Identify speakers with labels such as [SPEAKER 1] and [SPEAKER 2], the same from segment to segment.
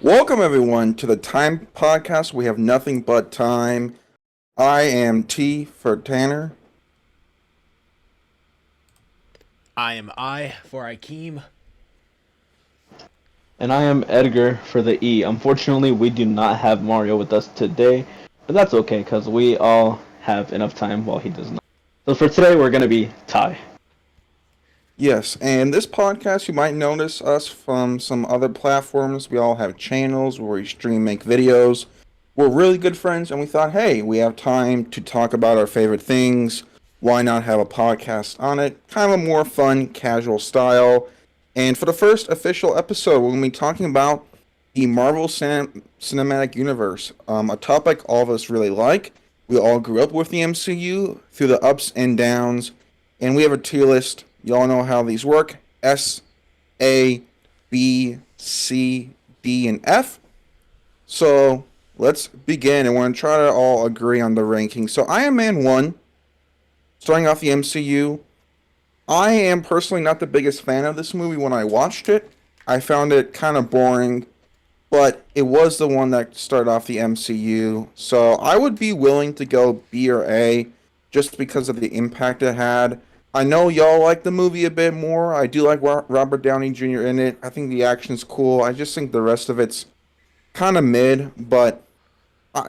[SPEAKER 1] Welcome everyone to the Time podcast. We have nothing but time. I am T for Tanner.
[SPEAKER 2] I am I for Ikeem.
[SPEAKER 3] And I am Edgar for the E. Unfortunately, we do not have Mario with us today, but that's okay because we all have enough time while he does not. So for today, we're going to be Ty.
[SPEAKER 1] Yes, and this podcast you might notice us from some other platforms. We all have channels where we stream, make videos. We're really good friends, and we thought, hey, we have time to talk about our favorite things. Why not have a podcast on it? Kind of a more fun, casual style. And for the first official episode, we're going to be talking about the Marvel Cinematic Universe, a topic all of us really like. We all grew up with the MCU through the ups and downs, and we have a tier list. Y'all know how these work: S, A, B, C, D, and F. So let's begin, and we're going to try to all agree on the ranking. So Iron Man 1, starting off the MCU. I am personally not the biggest fan of this movie when I watched it. I found it kind of boring, but it was the one that started off the MCU. So I would be willing to go B or A just because of the impact it had. I know y'all like the movie a bit more. I do like Robert Downey Jr. in it. I think the action's cool. I just think the rest of it's kind of mid, but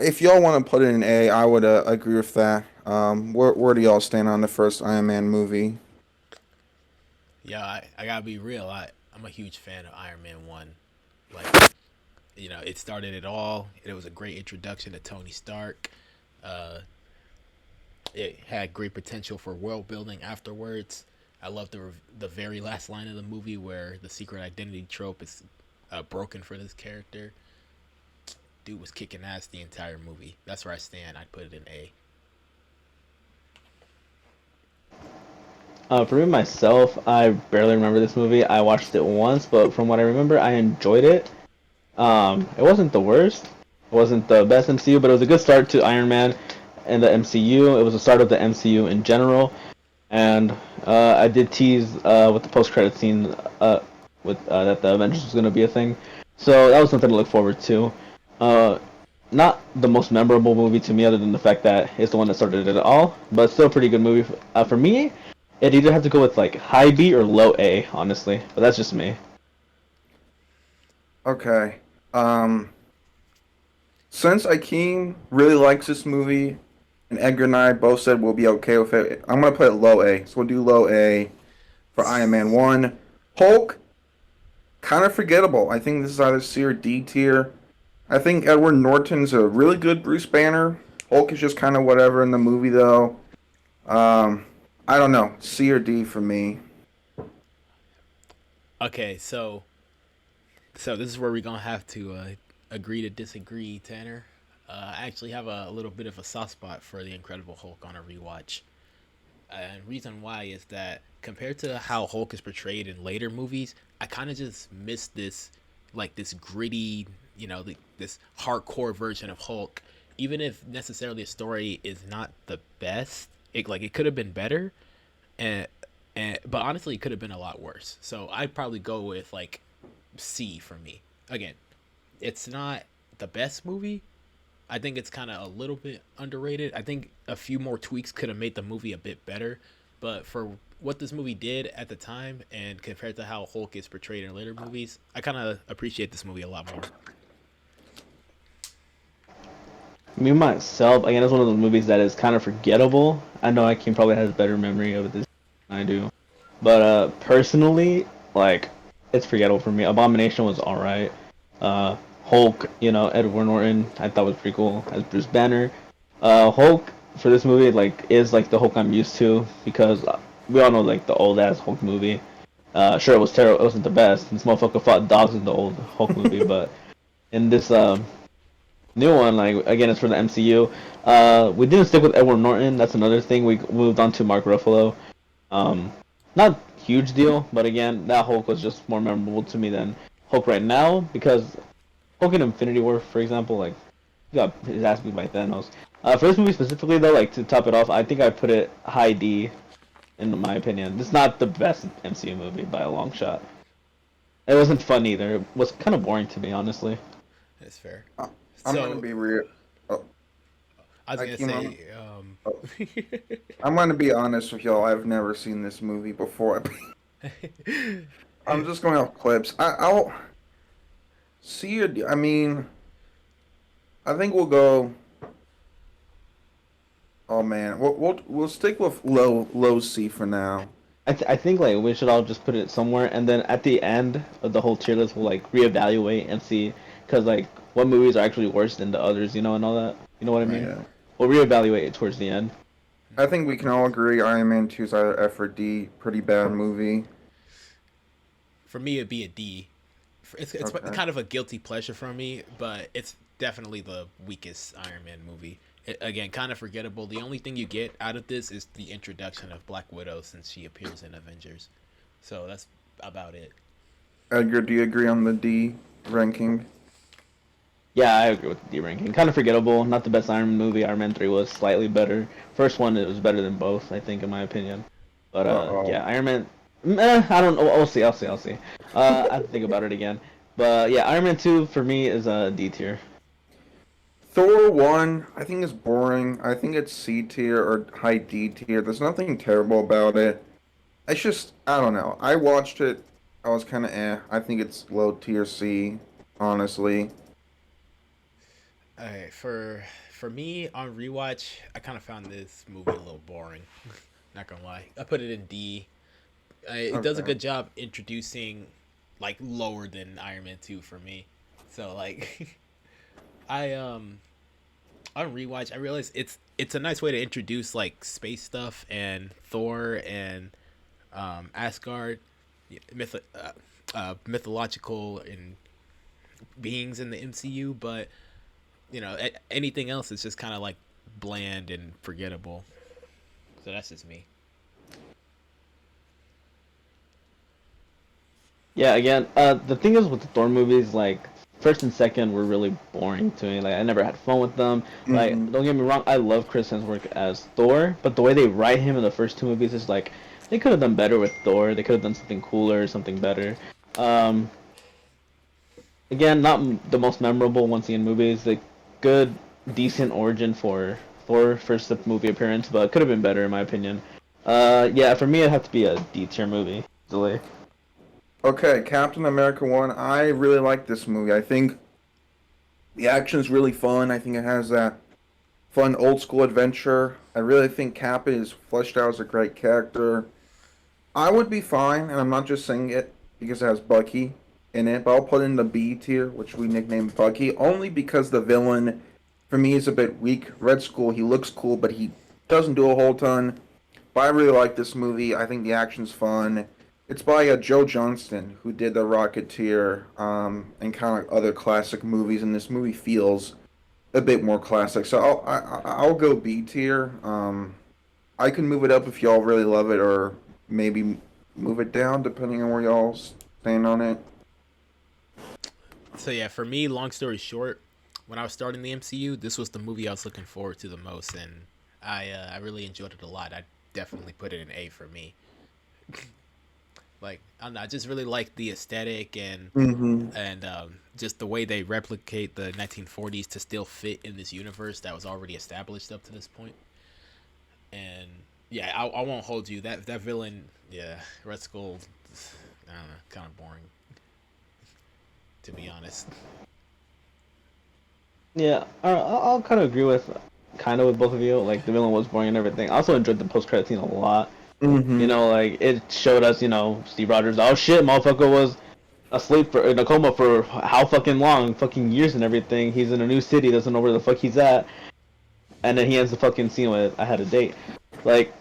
[SPEAKER 1] if y'all want to put it in A, I would agree with that. Where do y'all stand on the first Iron Man movie?
[SPEAKER 2] Yeah, I gotta be real. I'm a huge fan of Iron Man 1. Like, it started it all. It was a great introduction to Tony Stark. Uh, it had great potential for world building afterwards. I love the very last line of the movie where the secret identity trope is broken for this character. Dude was kicking ass the entire movie. That's where I stand. I'd put it in A.
[SPEAKER 3] For me myself, I barely remember this movie. I watched it once, but from what I remember, I enjoyed it. It wasn't the worst. It wasn't the best MCU, but it was a good start to Iron Man and the MCU. It was the start of the MCU in general. And I did tease with the post-credit scene with that the Avengers was going to be a thing, so that was something to look forward to. Uh, Not the most memorable movie to me, other than the fact that it's the one that started it all, but still a pretty good movie. For me, it either had to go with like high B or low A, honestly, but that's just me.
[SPEAKER 1] Okay. Um, since Akeem really likes this movie, and Edgar and I both said we'll be okay with it, I'm gonna put it low A. So we'll do low A for Iron Man 1. Hulk, kind of forgettable. I think this is either C or D tier. I think Edward Norton's a really good Bruce Banner. Hulk is just kind of whatever in the movie, though. Um, I don't know. C or D for me.
[SPEAKER 2] Okay, so this is where we're gonna have to agree to disagree, Tanner. I actually have a little bit of a soft spot for the Incredible Hulk on a rewatch. And reason why is that compared to how Hulk is portrayed in later movies, I kind of just miss this, like this gritty, this hardcore version of Hulk. Even if necessarily a story is not the best, it could have been better, and but honestly, it could have been a lot worse. So I'd probably go with like C for me. Again, it's not the best movie. I think it's kind of a little bit underrated. I think a few more tweaks could have made the movie a bit better, but for what this movie did at the time and compared to how Hulk is portrayed in later movies, I kind of appreciate this movie a lot more.
[SPEAKER 3] Me myself, again, it's one of those movies that is kind of forgettable. I know Akeem probably has a better memory of it than I do. But personally, like, it's forgettable for me. Abomination was alright. Hulk, Edward Norton, I thought was pretty cool as Bruce Banner. Hulk for this movie, like, is like the Hulk I'm used to because we all know like the old ass Hulk movie. Sure, it was terrible. It wasn't the best. This motherfucker fought dogs in the old Hulk movie, but in this new one, like again, it's for the MCU. We didn't stick with Edward Norton. That's another thing. We moved on to Mark Ruffalo. Um, Not huge deal, but again, that Hulk was just more memorable to me than Hulk right now because Hulk in Infinity War, for example, like he got his ass beat by Thanos. For this movie specifically, though, like to top it off, I think I put it high D in my opinion. It's not the best MCU movie by a long shot. It wasn't fun either. It was kind of boring to me, honestly.
[SPEAKER 2] That's fair.
[SPEAKER 1] I- I'm gonna
[SPEAKER 2] So
[SPEAKER 1] be real. Oh,
[SPEAKER 2] I was gonna
[SPEAKER 1] Akima,
[SPEAKER 2] say,
[SPEAKER 1] oh, I'm gonna be honest with y'all. I've never seen this movie before. I'm just going off clips. I'll see it. I mean, I think we'll go. Oh man, we'll stick with low C for now.
[SPEAKER 3] I think like we should all just put it somewhere, and then at the end of the whole tier list, we'll like reevaluate and see, cause like what movies are actually worse than the others, and all that. You know what I mean?
[SPEAKER 1] Yeah,
[SPEAKER 3] We'll reevaluate it towards the end.
[SPEAKER 1] I think we can all agree Iron Man 2 is either F or D. Pretty bad movie.
[SPEAKER 2] for me, it'd be a D. It's
[SPEAKER 1] Okay.
[SPEAKER 2] kind of a guilty pleasure for me, but it's definitely the weakest Iron Man movie. Again, kind of forgettable. The only thing you get out of this is the introduction of Black Widow since she appears in Avengers. So that's about it.
[SPEAKER 1] Edgar, do you agree on the D ranking?
[SPEAKER 3] Yeah, I agree with the D ranking. Kind of forgettable. Not the best Iron Man movie. Iron Man 3 was slightly better. First one, it was better than both, I think, in my opinion. But
[SPEAKER 1] Uh-oh.
[SPEAKER 3] yeah, Iron Man. I don't know. I'll see. I'll see. I'll see. I have to think about it again. But yeah, Iron Man 2 for me is a D tier.
[SPEAKER 1] Thor 1, I think is boring. I think it's C tier or high D tier. There's nothing terrible about it. It's just, I don't know. I watched it. I was kind of eh. I think it's low tier C, honestly.
[SPEAKER 2] All right, for me on rewatch, I kind of found this movie a little boring. Not gonna lie, I put it in D. It does a
[SPEAKER 1] Okay.
[SPEAKER 2] good job introducing, like lower than Iron Man 2 for me. So like, I on rewatch, I realized it's a nice way to introduce like space stuff and Thor and Asgard, myth, mythological and beings in the MCU, but anything else is just kind of like bland and forgettable. So that's just me.
[SPEAKER 3] Yeah, again, the thing is with the Thor movies, like first and second were really boring to me. Like I never had fun with them. Like
[SPEAKER 1] Mm-hmm.
[SPEAKER 3] don't get me wrong, I love Chris Hemsworth as Thor, but the way they write him in the first two movies is like they could have done better with Thor. They could have done something cooler, something better. Um, Again, not the most memorable once again movies. Like good, decent origin for Thor first movie appearance, but could have been better in my opinion. Yeah, for me it'd have to be a D tier movie. Easily.
[SPEAKER 1] Okay, Captain America 1. I really like this movie. I think the action is really fun. I think it has that fun old school adventure. I really think Cap is fleshed out as a great character. I would be fine, and I'm not just saying it because it has Bucky in it, but I'll put it in the B tier, which we nicknamed Bucky, only because the villain, for me, is a bit weak. Red Skull, he looks cool, but he doesn't do a whole ton. But I really like this movie. I think the action's fun. It's by Joe Johnston, who did The Rocketeer and kind of like other classic movies, and this movie feels a bit more classic. So I'll go B tier. I can move it up if y'all really love it, or maybe move it down depending on where y'all stand on it.
[SPEAKER 2] So yeah, for me, long story short, when I was starting the MCU, this was the movie I was looking forward to the most, and I really enjoyed it a lot. I definitely put it in A for me. Like I don't know, I just really like the aesthetic
[SPEAKER 1] Mm-hmm.
[SPEAKER 2] and just the way they replicate the 1940s to still fit in this universe that was already established up to this point. And yeah, I won't hold you. That villain, yeah, Red Skull, I don't know, kind of boring to be honest.
[SPEAKER 3] Yeah, I'll kind of agree with both of you. Like the villain was boring and everything. I also enjoyed the post credit scene a lot.
[SPEAKER 1] Mm-hmm.
[SPEAKER 3] Like it showed us, Steve Rogers. Oh shit, motherfucker was asleep in a coma for how fucking long, fucking years and everything. He's in a new city, doesn't know where the fuck he's at, and then he ends the fucking scene with "I had a date." Like,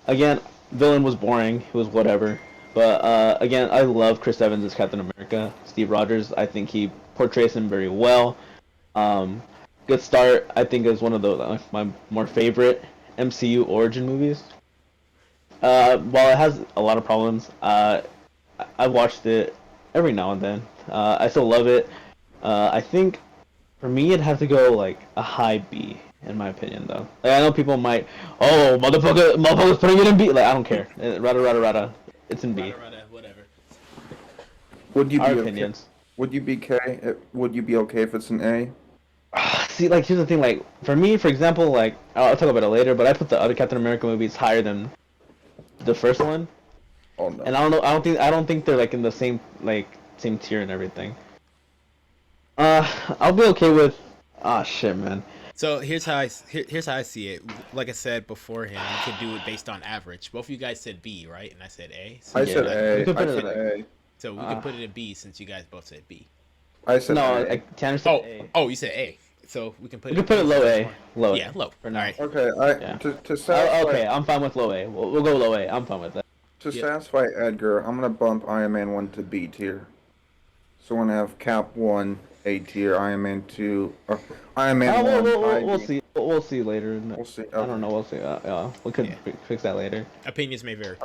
[SPEAKER 3] again, villain was boring. It was whatever. But again, I love Chris Evans as Captain America. Steve Rogers, I think he portrays him very well. Um, Good Start, I think, is one of the my more favorite MCU origin movies. While it has a lot of problems, I've watched it every now and then. I still love it. I think for me, it'd have to go like a high B, in my opinion, though. Like, I know people might, oh, motherfucker's putting it in B. Like, I don't care. Rada, rada, rada. It's in B.
[SPEAKER 2] Rada rada, whatever.
[SPEAKER 1] Would you
[SPEAKER 3] Our
[SPEAKER 1] be okay?
[SPEAKER 3] opinions.
[SPEAKER 1] Would you be Would you be okay if it's an A?
[SPEAKER 3] See, like here's the thing. Like for me, for example, like I'll talk about it later, but I put the other Captain America movies higher than the first one,
[SPEAKER 1] Oh
[SPEAKER 3] and
[SPEAKER 1] no.
[SPEAKER 3] I don't know. I don't think they're like in the same tier and everything. I'll be okay with. Ah, shit, man.
[SPEAKER 2] So here's how I see it. Like I said beforehand, we could do it based on average. Both of you guys said B, right? And I said A.
[SPEAKER 1] I
[SPEAKER 2] So
[SPEAKER 1] said
[SPEAKER 3] Yeah, we
[SPEAKER 1] A.
[SPEAKER 3] could
[SPEAKER 1] I
[SPEAKER 3] put it
[SPEAKER 1] said
[SPEAKER 3] like.
[SPEAKER 1] A.
[SPEAKER 2] we could
[SPEAKER 3] Uh,
[SPEAKER 2] put it in B since you guys both said B.
[SPEAKER 1] I said
[SPEAKER 3] no,
[SPEAKER 1] A.
[SPEAKER 3] like Tanner said
[SPEAKER 2] Oh,
[SPEAKER 3] A.
[SPEAKER 2] oh, you said A. So we can put
[SPEAKER 3] We
[SPEAKER 2] it in
[SPEAKER 3] could put
[SPEAKER 2] B
[SPEAKER 3] it
[SPEAKER 2] since
[SPEAKER 3] low
[SPEAKER 2] there's
[SPEAKER 3] A.
[SPEAKER 2] more.
[SPEAKER 3] Low
[SPEAKER 2] Yeah,
[SPEAKER 3] A
[SPEAKER 2] low. All
[SPEAKER 3] for now.
[SPEAKER 2] right.
[SPEAKER 1] Okay. I
[SPEAKER 3] Yeah.
[SPEAKER 1] to satisfy
[SPEAKER 3] Okay, I'm fine with low A. We'll go low A. I'm fine with that.
[SPEAKER 1] to
[SPEAKER 2] Yep.
[SPEAKER 1] satisfy Edgar, I'm gonna bump Iron Man 1 to B tier. So we're gonna have Cap 1 A tier, Iron Man 2, Iron Man
[SPEAKER 3] We'll,
[SPEAKER 1] 1
[SPEAKER 3] we'll,
[SPEAKER 1] high
[SPEAKER 3] we'll, we'll
[SPEAKER 1] B.
[SPEAKER 3] see. We'll see later.
[SPEAKER 1] We'll see.
[SPEAKER 3] I don't
[SPEAKER 1] Okay.
[SPEAKER 3] know. We'll see. We could
[SPEAKER 2] Yeah.
[SPEAKER 3] fix that later.
[SPEAKER 2] Opinions may vary.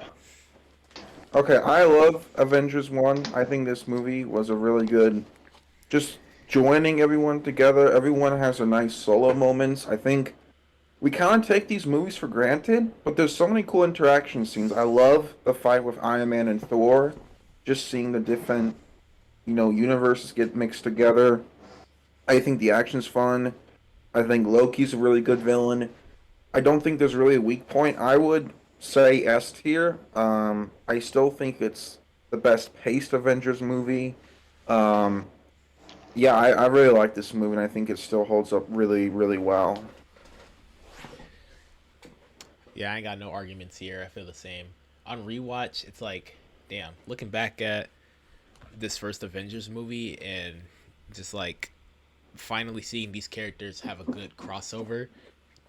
[SPEAKER 1] Okay, I love Avengers 1. I think this movie was a really good just joining everyone together. Everyone has their nice solo moments. I think we kind of take these movies for granted, but there's so many cool interaction scenes. I love the fight with Iron Man and Thor. Just seeing the different, universes get mixed together. I think the action's fun. I think Loki's a really good villain. I don't think there's really a weak point. I would say S tier. I still think it's the best paced Avengers movie. Um, yeah, I really like this movie, and I think it still holds up really, really well.
[SPEAKER 2] Yeah, I ain't got no arguments here. I feel the same. On rewatch, it's like, damn, looking back at this first Avengers movie and just like finally seeing these characters have a good crossover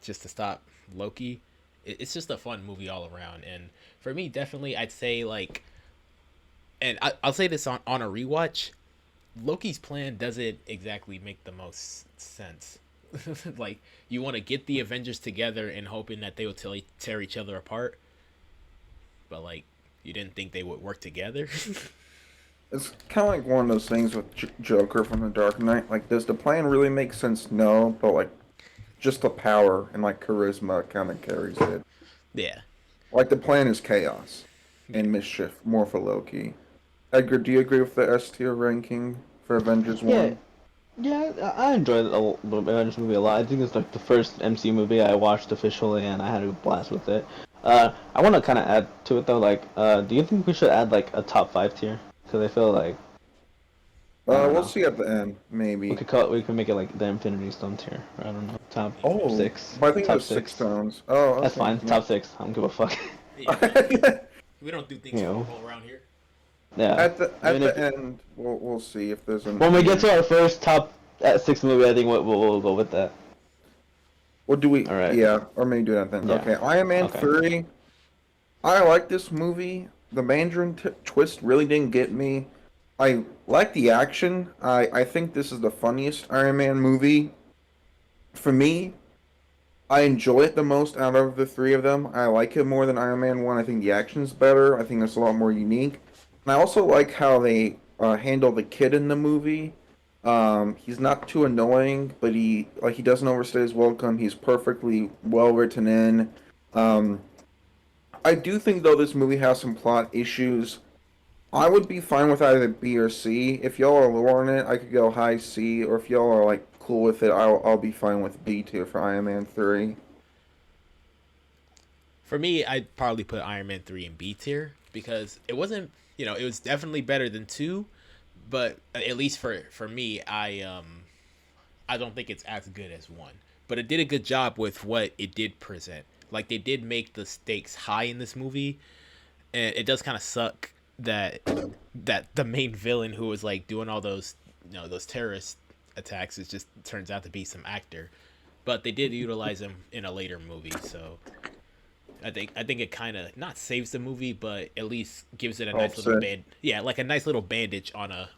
[SPEAKER 2] just to stop Loki. It's just a fun movie all around. And for me, definitely, I'd say like, and I'll say this on a rewatch, Loki's plan doesn't exactly make the most sense. Like, you want to get the Avengers together and hoping that they will tear each other apart, but like, you didn't think they would work together.
[SPEAKER 1] It's kind of like one of those things with Joker from The Dark Knight. Like, does the plan really make sense? No, but like, just the power and like charisma kind of carries it.
[SPEAKER 2] Yeah.
[SPEAKER 1] Like, the plan is chaos and mischief, more for Loki. Edgar, do you agree with the S tier ranking for Avengers
[SPEAKER 3] Yeah,
[SPEAKER 1] 1?
[SPEAKER 3] yeah. I enjoyed it a little bit. This movie a lot. I think it's like the first MCU movie I watched officially, and I had a blast with it. I want to kind of add to it though. Like, do you think we should add like a top five tier? Because I feel like I don't
[SPEAKER 1] We'll
[SPEAKER 3] know.
[SPEAKER 1] see at the end, maybe.
[SPEAKER 3] We could make it like the Infinity Stone tier. Or I don't know. Top
[SPEAKER 1] Oh,
[SPEAKER 3] six.
[SPEAKER 1] but I think
[SPEAKER 3] Top
[SPEAKER 1] there's six
[SPEAKER 3] six.
[SPEAKER 1] tones. Oh,
[SPEAKER 3] That's
[SPEAKER 1] okay.
[SPEAKER 3] fine. Top six. I don't give a fuck.
[SPEAKER 2] Yeah.
[SPEAKER 1] Yeah.
[SPEAKER 2] We don't do things
[SPEAKER 3] You know.
[SPEAKER 2] formal around here.
[SPEAKER 3] Yeah.
[SPEAKER 1] At
[SPEAKER 3] Even
[SPEAKER 1] the
[SPEAKER 3] if
[SPEAKER 1] end, we'll see if there's an.
[SPEAKER 3] when we get to our first top at six movie, I think we'll go with that.
[SPEAKER 1] What do we?
[SPEAKER 3] All right.
[SPEAKER 1] Yeah, or maybe do that then.
[SPEAKER 3] Yeah.
[SPEAKER 1] Okay, Iron Man
[SPEAKER 3] Okay.
[SPEAKER 1] 3. I like this movie. The Mandarin twist really didn't get me. I like the action. I think this is the funniest Iron Man movie. For me, I enjoy it the most out of the three of them. I like it more than Iron Man 1. I think the action's better. I think it's a lot more unique. And I also like how they handle the kid in the movie. He's not too annoying, but he doesn't overstay his welcome. He's perfectly well written in. Um, I do think though this movie has some plot issues. I would be fine with either B or C. If y'all are lower on it, I could go high C, or if y'all are like cool with it, I'll be fine with B tier for Iron Man 3.
[SPEAKER 2] For me, I'd probably put Iron Man 3 in B tier because it wasn't, it was definitely better than 2, but at least for me, I don't think it's as good as 1. But it did a good job with what it did present. Like they did make the stakes high in this movie, and it does kind of suck that the main villain who was like doing all those those terrorist attacks it just turns out to be some actor, but they did utilize him in a later movie, so I think it kind of not saves the movie, but at least gives it a nice little
[SPEAKER 1] Offset.
[SPEAKER 2] like a nice little bandage on a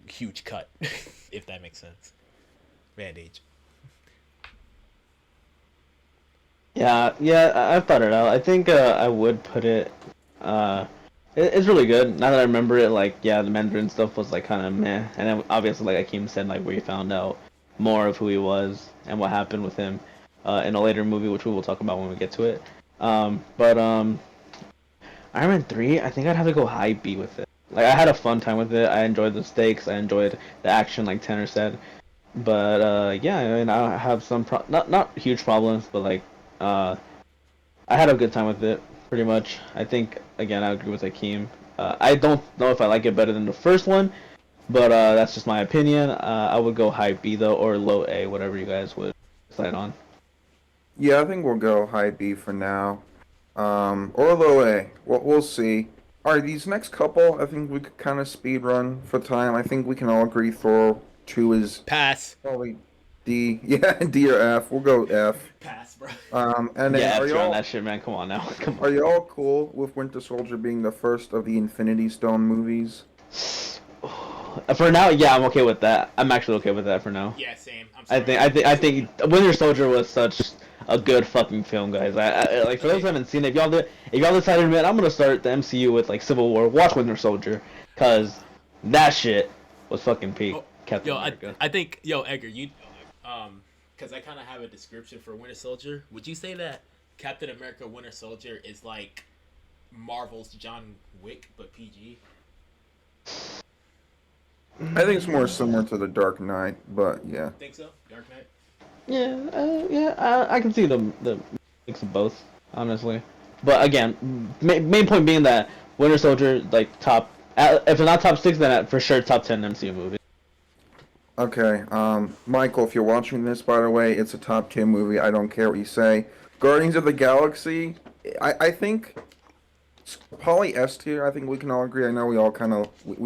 [SPEAKER 2] huge cut, if that makes sense. Bandage.
[SPEAKER 3] Yeah, yeah, I've thought it out. I think I would put it. Uh, it's really good. Now that I remember it, like yeah, the Mandarin stuff was like kind of meh, and then obviously like Akeem said, like we found out more of who he was and what happened with him in a later movie, which we will talk about when we get to it. But Iron Man 3, I think I'd have to go high B with it. Like I had a fun time with it. I enjoyed the stakes. I enjoyed the action, like Tanner said. But yeah, I mean, I have some not huge problems, but like uh, I had a good time with it. Pretty much. I think again, I agree with Hakeem. I don't know if I like it better than the first one, but that's just my opinion. I would go high B though, or low A, whatever you guys would decide on.
[SPEAKER 1] Yeah, I think we'll go high B for now. Or low A. We'll see. All right, these next couple, I think we could kind of speed run for time. I think we can all agree Thor 2 is
[SPEAKER 2] Pass.
[SPEAKER 1] probably D. Yeah, D or F. We'll go F.
[SPEAKER 2] Pass, bro.
[SPEAKER 1] And then
[SPEAKER 3] Yeah, F tier on that shit, man. Come on now. Come
[SPEAKER 1] are
[SPEAKER 3] on.
[SPEAKER 1] y'all cool with Winter Soldier being the first of the Infinity Stone movies?
[SPEAKER 3] For now, yeah, I'm okay with that. I'm actually okay with that for now.
[SPEAKER 2] Yeah, same. I'm
[SPEAKER 3] I
[SPEAKER 2] sorry.
[SPEAKER 3] think Winter Soldier was such a good fucking film, guys. Like for those who haven't seen it, if y'all decided, man, I'm gonna start the MCU with like Civil War, watch Winter Soldier, cause that shit was fucking peak.
[SPEAKER 2] Oh,
[SPEAKER 3] Captain
[SPEAKER 2] yo,
[SPEAKER 3] America.
[SPEAKER 2] I think, yo, Edgar, you, because I kind of have a description for Winter Soldier. Would you say that Captain America Winter Soldier is like Marvel's John Wick but PG?
[SPEAKER 1] I think it's more similar to The Dark Knight, but yeah.
[SPEAKER 2] Think so? Dark Knight.
[SPEAKER 3] Yeah, yeah, I can see the mix of both, honestly. But again, main point being that Winter Soldier, like top, if it's not top six, then for sure top 10 MCU movie.
[SPEAKER 1] Okay, Michael, if you're watching this, by the way, it's a top 10 movie. I don't care what you say. Guardians of the Galaxy, I think it's probably S tier. I think we can all agree. I know we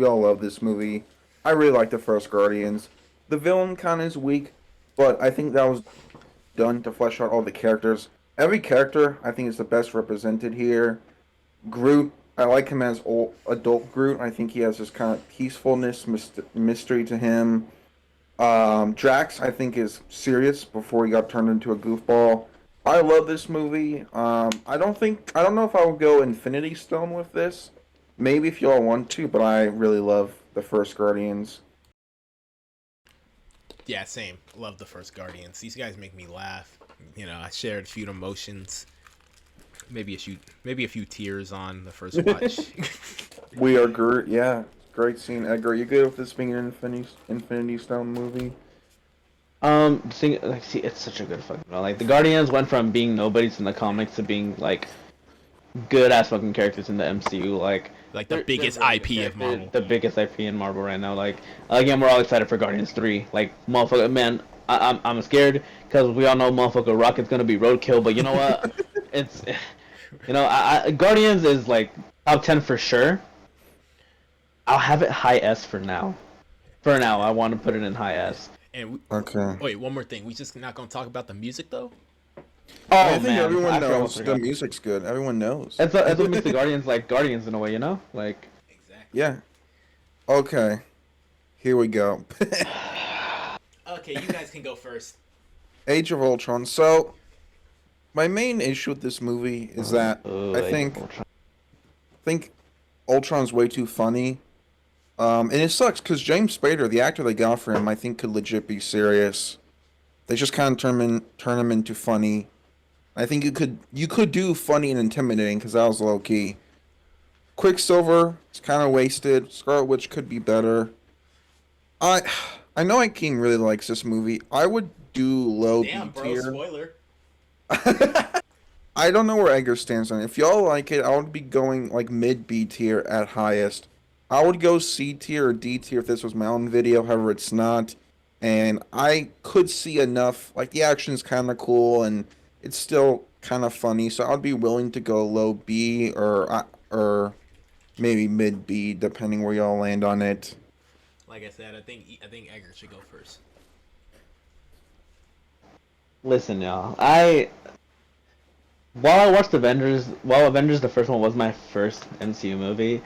[SPEAKER 1] all love this movie. I really like the first Guardians. The villain kind of is weak, but I think that was done to flesh out all the characters. Every character, I think, is the best represented here. Groot, I like him as old, adult Groot. I think he has this kind of peacefulness, mystery to him. Drax, I think, is serious before he got turned into a goofball. I love this movie. I don't know if I would go Infinity Stone with this. Maybe if y'all want to, but I really love the first Guardians.
[SPEAKER 2] Yeah, same. Love the first Guardians. These guys make me laugh. You know, I shared a few emotions. Maybe a few tears on the first watch.
[SPEAKER 1] We are Groot. Yeah, great scene. Edgar, you good with this being an Infinity Stone movie?
[SPEAKER 3] See, it's such a good fucking film. Like the Guardians went from being nobodies in the comics to being like good ass fucking characters in the MCU. Like
[SPEAKER 2] Like the biggest
[SPEAKER 3] really good
[SPEAKER 2] IP of
[SPEAKER 3] characters,
[SPEAKER 2] Marvel.
[SPEAKER 3] the biggest IP in Marvel right now. Like again, we're all excited for Guardians 3. Like motherfucker, man, I'm scared because we all know motherfucker Rocket's gonna be roadkill. But you know what? It's Guardians is like top 10 for sure. I'll have it high S for now. For now, I want to put it in high S.
[SPEAKER 2] And
[SPEAKER 1] Okay.
[SPEAKER 2] wait, one more thing. We just not gonna talk about the music though.
[SPEAKER 1] I
[SPEAKER 3] Oh
[SPEAKER 1] think
[SPEAKER 3] man,
[SPEAKER 1] everyone
[SPEAKER 3] I
[SPEAKER 1] knows the
[SPEAKER 3] forgot.
[SPEAKER 1] music's good. Everyone knows.
[SPEAKER 3] That's what makes the Guardians like Guardians in a way, you know? Like
[SPEAKER 2] Exactly.
[SPEAKER 1] Yeah. Okay. Here we go.
[SPEAKER 2] Okay, you guys can go first.
[SPEAKER 1] Age of Ultron. So, my main issue with this movie is that I think Ultron's way too funny. And it sucks because James Spader, the actor they got for him, I think could legit be serious. They just kind of turn him into funny. I think you could do funny and intimidating because that was low key. Quicksilver is kind of wasted. Scarlet Witch could be better. I I know Akeem really likes this movie. I would do low
[SPEAKER 2] Damn,
[SPEAKER 1] B
[SPEAKER 2] bro.
[SPEAKER 1] tier.
[SPEAKER 2] Spoiler.
[SPEAKER 1] I don't know where Edgar stands on it. If y'all like it, I would be going like mid B tier at highest. I would go C tier or D tier if this was my own video. However, it's not, and I could see enough. Like the action's kind of cool and it's still kind of funny, so I'd be willing to go low B or maybe mid B, depending where y'all land on it.
[SPEAKER 2] Like I said, I think Edgar should go first.
[SPEAKER 3] listen, y'all. While Avengers the first one was my first MCU movie,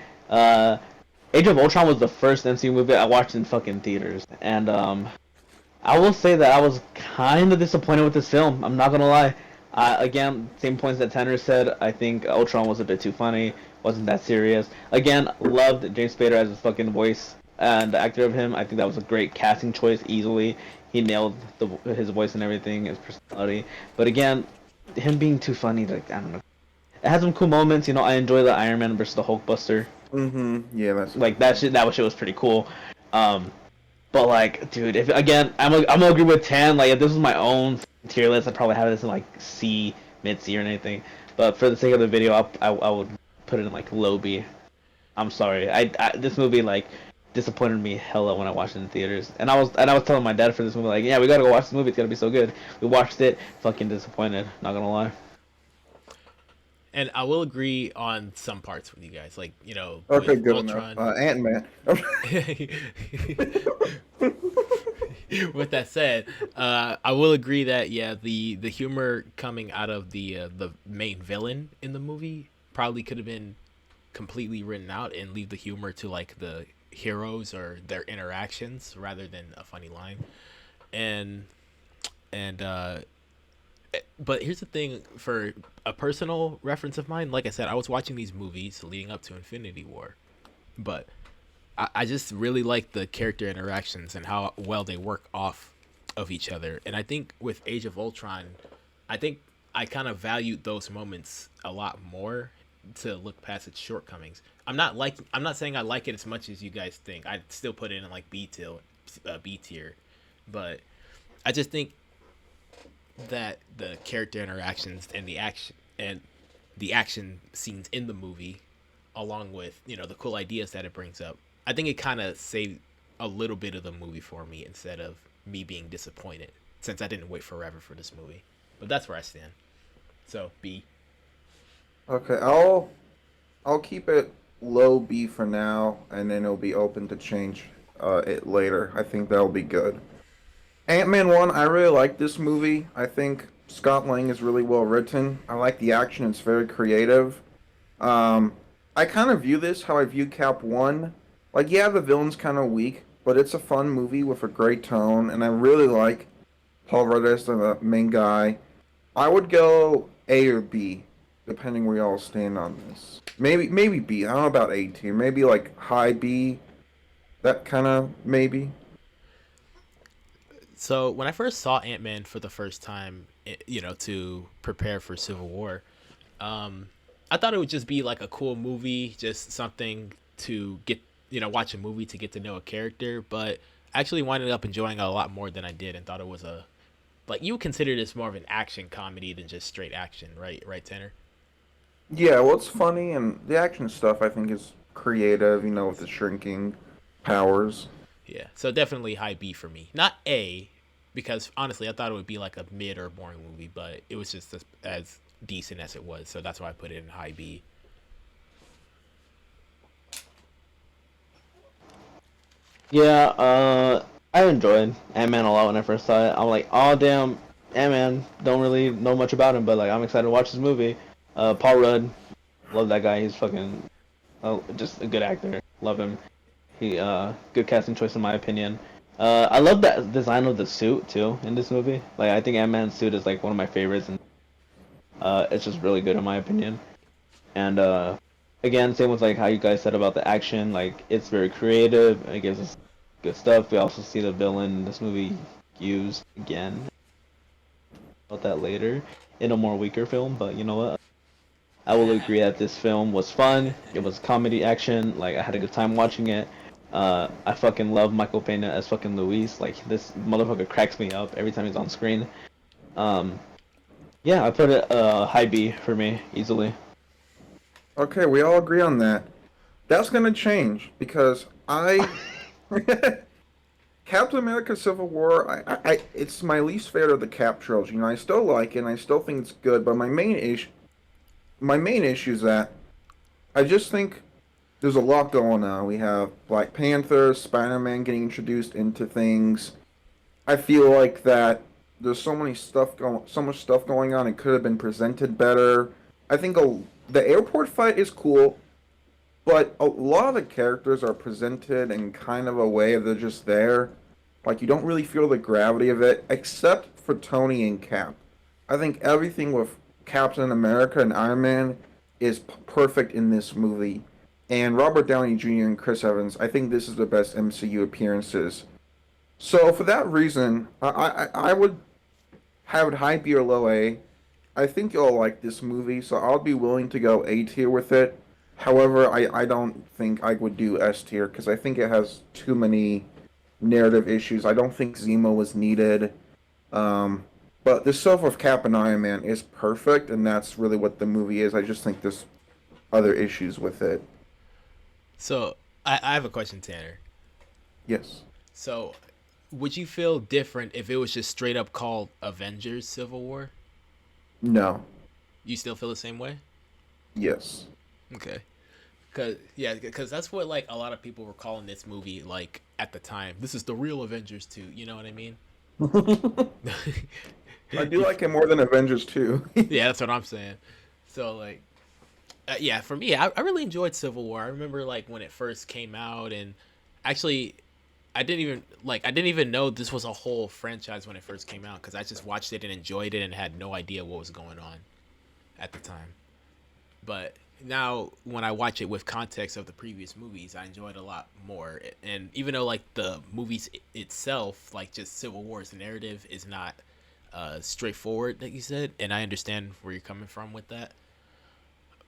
[SPEAKER 3] Age of Ultron was the first MCU movie I watched in fucking theaters, and I will say that I was kind of disappointed with this film. I'm not gonna lie. Again, same points that Tanner said. I think Ultron was a bit too funny. Wasn't that serious. Again, loved James Spader as his fucking voice and the actor of him. I think that was a great casting choice. Easily, he nailed his voice and everything, his personality. But again, him being too funny, like I don't know. It had some cool moments. You know, I enjoy the Iron Man versus the Hulkbuster
[SPEAKER 1] Yeah, that's a
[SPEAKER 3] Like
[SPEAKER 1] good
[SPEAKER 3] that
[SPEAKER 1] one.
[SPEAKER 3] shit, that shit was pretty cool. Um, but like, dude, if again, I'm gonna agree with Tan. Like, if this was my own tier list, I'd probably have this in like C, mid C, or anything. But for the sake of the video, I would put it in like low B. I'm sorry. This movie like disappointed me hella when I watched it in theaters. And I was telling my dad for this movie like, yeah, we gotta go watch this movie. It's gonna be so good. We watched it, fucking disappointed. Not gonna lie.
[SPEAKER 2] And I will agree on some parts with you guys, like
[SPEAKER 1] Okay,
[SPEAKER 2] with
[SPEAKER 1] good enough.
[SPEAKER 2] Ultron.
[SPEAKER 1] Ant-Man.
[SPEAKER 2] With that said, I will agree that yeah, the humor coming out of the main villain in the movie probably could have been completely written out and leave the humor to like the heroes or their interactions rather than a funny line. And and but here's the thing, for a personal reference of mine, like I said, I was watching these movies leading up to Infinity War, but I just really like the character interactions and how well they work off of each other. And I think with Age of Ultron, I think I kind of valued those moments a lot more to look past its shortcomings. I'm not saying I like it as much as you guys think. I'd still put it in like B tier, but I just think that the character interactions and the action scenes in the movie, along with the cool ideas that it brings up, I think it kind of saved a little bit of the movie for me instead of me being disappointed since I didn't wait forever for this movie. But that's where I stand. So B.
[SPEAKER 1] Okay, I'll keep it low B for now, and then it'll be open to change it later. I think that'll be good. Ant-Man 1, I really like this movie. I think Scott Lang is really well written. I like the action, it's very creative. Um, I kind of view this how I view Cap 1. Like, yeah, the villain's kind of weak, but it's a fun movie with a great tone, and I really like Paul Rudd as the main guy. I would go A or B, depending where y'all stand on this. Maybe B. I don't know about A tier. Maybe like high B. That kind of maybe.
[SPEAKER 2] So when I first saw Ant Man for the first time, to prepare for Civil War, I thought it would just be like a cool movie, just something to get, watch a movie to get to know a character. But I actually winded up enjoying it a lot more than I did, and thought it was a like you would consider this more of an action comedy than just straight action, right? Right, Tanner?
[SPEAKER 1] Yeah, well, it's funny, and the action stuff I think is creative. With the shrinking powers.
[SPEAKER 2] Yeah. So definitely high B for me, not A, because honestly I thought it would be like a mid or boring movie, but it was just as decent as it was, so that's why I put it in high B.
[SPEAKER 3] Yeah, I enjoyed Ant-Man a lot when I first saw it. I'm like, oh damn, Ant-Man. Don't really know much about him, but like I'm excited to watch this movie. Paul Rudd, love that guy. He's fucking, just a good actor. Love him. He good casting choice in my opinion. I love that design of the suit too in this movie. Like I think Ant-Man's suit is like one of my favorites, and it's just really good in my opinion. And again, same with like how you guys said about the action. Like it's very creative. It gives us good stuff. We also see the villain in this movie used again. About that later in a more weaker film, but you know what? I will agree that this film was fun. It was comedy action. Like I had a good time watching it. I fucking love Michael Pena as fucking Luis. Like this motherfucker cracks me up every time he's on screen. Um, yeah, I put it high B for me easily.
[SPEAKER 1] Okay, we all agree on that. That's gonna change because I Captain America: Civil War. It's my least favorite of the Cap trilogy. I still like it, and I still think it's good. But my main issue is that I just think there's a lot going on. We have Black Panther, Spider-Man getting introduced into things. I feel like that there's so much stuff going on. It could have been presented better. I think the airport fight is cool, but a lot of the characters are presented in kind of a way they're just there. Like you don't really feel the gravity of it, except for Tony and Cap. I think everything with Captain America and Iron Man is perfect in this movie. And Robert Downey Jr. and Chris Evans, I think this is the best MCU appearances. So for that reason, I would have it high B or low A. I think you'll like this movie, so I'll be willing to go A tier with it. However, I don't think I would do S tier because I think it has too many narrative issues. I don't think Zemo was needed. Um, but the stuff with Cap and Iron Man is perfect, and that's really what the movie is. I just think there's other issues with it.
[SPEAKER 2] So I have a question, Tanner.
[SPEAKER 1] Yes.
[SPEAKER 2] So would you feel different if it was just straight up called Avengers Civil War?
[SPEAKER 1] No.
[SPEAKER 2] You still feel the same way?
[SPEAKER 1] Yes.
[SPEAKER 2] Okay. Cause that's what like a lot of people were calling this movie like at the time. This is the real Avengers 2. You know what I mean?
[SPEAKER 1] I do like it more than Avengers 2.
[SPEAKER 2] Yeah, that's what I'm saying. So like, yeah, for me, I really enjoyed Civil War. I remember like when it first came out, and actually, I didn't even know this was a whole franchise when it first came out because I just watched it and enjoyed it and had no idea what was going on at the time. But now when I watch it with context of the previous movies, I enjoy it a lot more. And even though like the movies itself, like just Civil War's narrative is not straightforward, like you said, and I understand where you're coming from with that.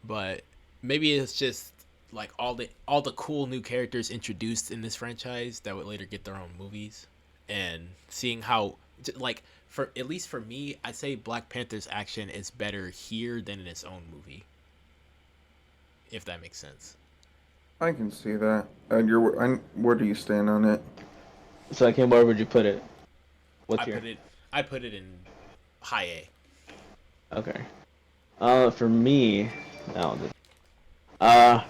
[SPEAKER 2] But maybe it's just like all the cool new characters introduced in this franchise that would later get their own movies, and seeing how like for at least for me, I'd say Black Panther's action is better here than in its own movie, if that makes sense.
[SPEAKER 1] I can see that. Where do you stand on it?
[SPEAKER 3] So, like, where would you put it?
[SPEAKER 2] I
[SPEAKER 3] What's your?
[SPEAKER 2] put it I put it in high A.
[SPEAKER 3] Okay. For me, no. Uh,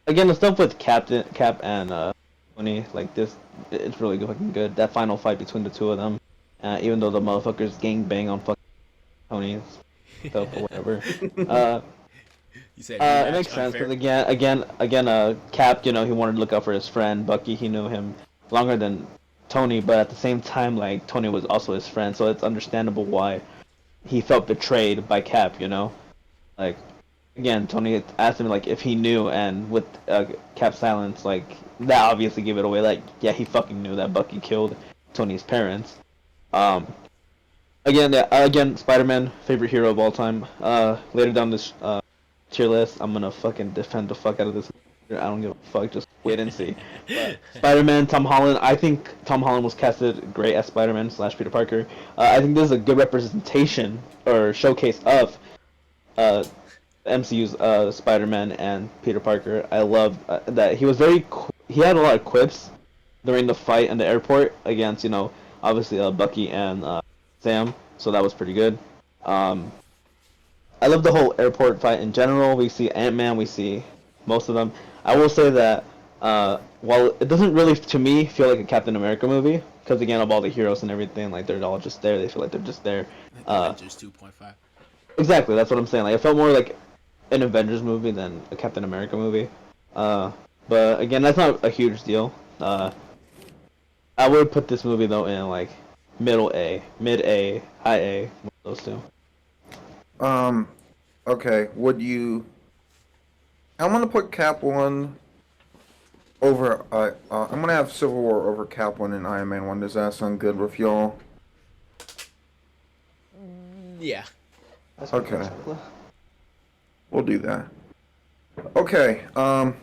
[SPEAKER 3] again, the stuff with Cap and Tony, like this, it's really fucking good. That final fight between the two of them, even though the motherfuckers gang bang on fucking Tony's stuff or whatever. Uh,
[SPEAKER 2] You said
[SPEAKER 3] it
[SPEAKER 2] rematch
[SPEAKER 3] makes sense because
[SPEAKER 2] unfair.
[SPEAKER 3] Cap, he wanted to look out for his friend Bucky. He knew him longer than Tony, but at the same time, like Tony was also his friend, so it's understandable why he felt betrayed by Cap. Like, again, Tony asked him like if he knew, and with Cap's silence, like that obviously gave it away. Like, yeah, he fucking knew that Bucky killed Tony's parents. Um, again, Spider-Man, favorite hero of all time. Later down this tier list, I'm gonna fucking defend the fuck out of this. I don't give a fuck. Just wait and see. But Spider-Man, Tom Holland. I think Tom Holland was casted great as Spider-Man slash Peter Parker. I think this is a good representation or showcase of uh, MCU's Spider-Man and Peter Parker. I love that he was he had a lot of quips during the fight in the airport against obviously Bucky and Sam. So that was pretty good. Um, I love the whole airport fight in general. We see Ant-Man, we see most of them. I will say that while it doesn't really, to me, feel like a Captain America movie, because again, of all the heroes and everything, like they're all just there. They feel like they're just there. Uh,
[SPEAKER 2] Avengers 2.5.
[SPEAKER 3] exactly, that's what I'm saying. Like it felt more like an Avengers movie than a Captain America movie. Uh, but again, that's not a huge deal. I would put this movie though in like middle A, mid A, high A, one of those two.
[SPEAKER 1] Um, okay. Would you? I'm gonna put Cap one over. I'm gonna have Civil War over Cap one and Iron Man one. Does that sound good with y'all?
[SPEAKER 2] Yeah.
[SPEAKER 3] That's
[SPEAKER 1] Okay, we'll do that. Okay. For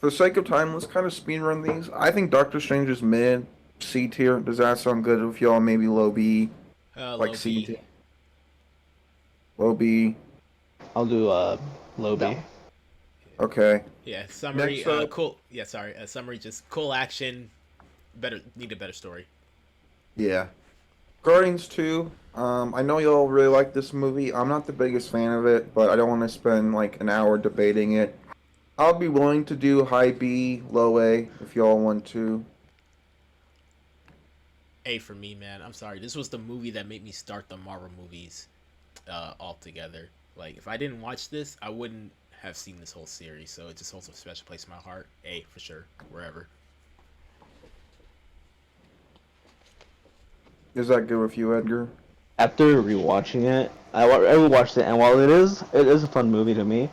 [SPEAKER 1] the sake of time, let's kind of speed run these. I think Doctor Strange is mid C tier. Does that sound good with y'all? Maybe low B, like
[SPEAKER 2] Low
[SPEAKER 1] C
[SPEAKER 2] B.
[SPEAKER 1] tier. Low B.
[SPEAKER 3] I'll do low B.
[SPEAKER 1] No. Okay.
[SPEAKER 2] Yeah. Summary.
[SPEAKER 1] Next up,
[SPEAKER 2] Cool. Yeah. Sorry. Summary. Just cool action. Better need a better story.
[SPEAKER 1] yeah. Guardians 2. I know y'all really like this movie. I'm not the biggest fan of it, but I don't want to spend like an hour debating it. I'll be willing to do high B, low A if y'all want to.
[SPEAKER 2] A for me, man. I'm sorry. This was the movie that made me start the Marvel movies altogether. Like, if I didn't watch this, I wouldn't have seen this whole series. So it just holds a special place in my heart. A for sure. Wherever.
[SPEAKER 1] Is that good with you, Edgar?
[SPEAKER 3] After rewatching it, I rewatched it, and while it is a fun movie to me.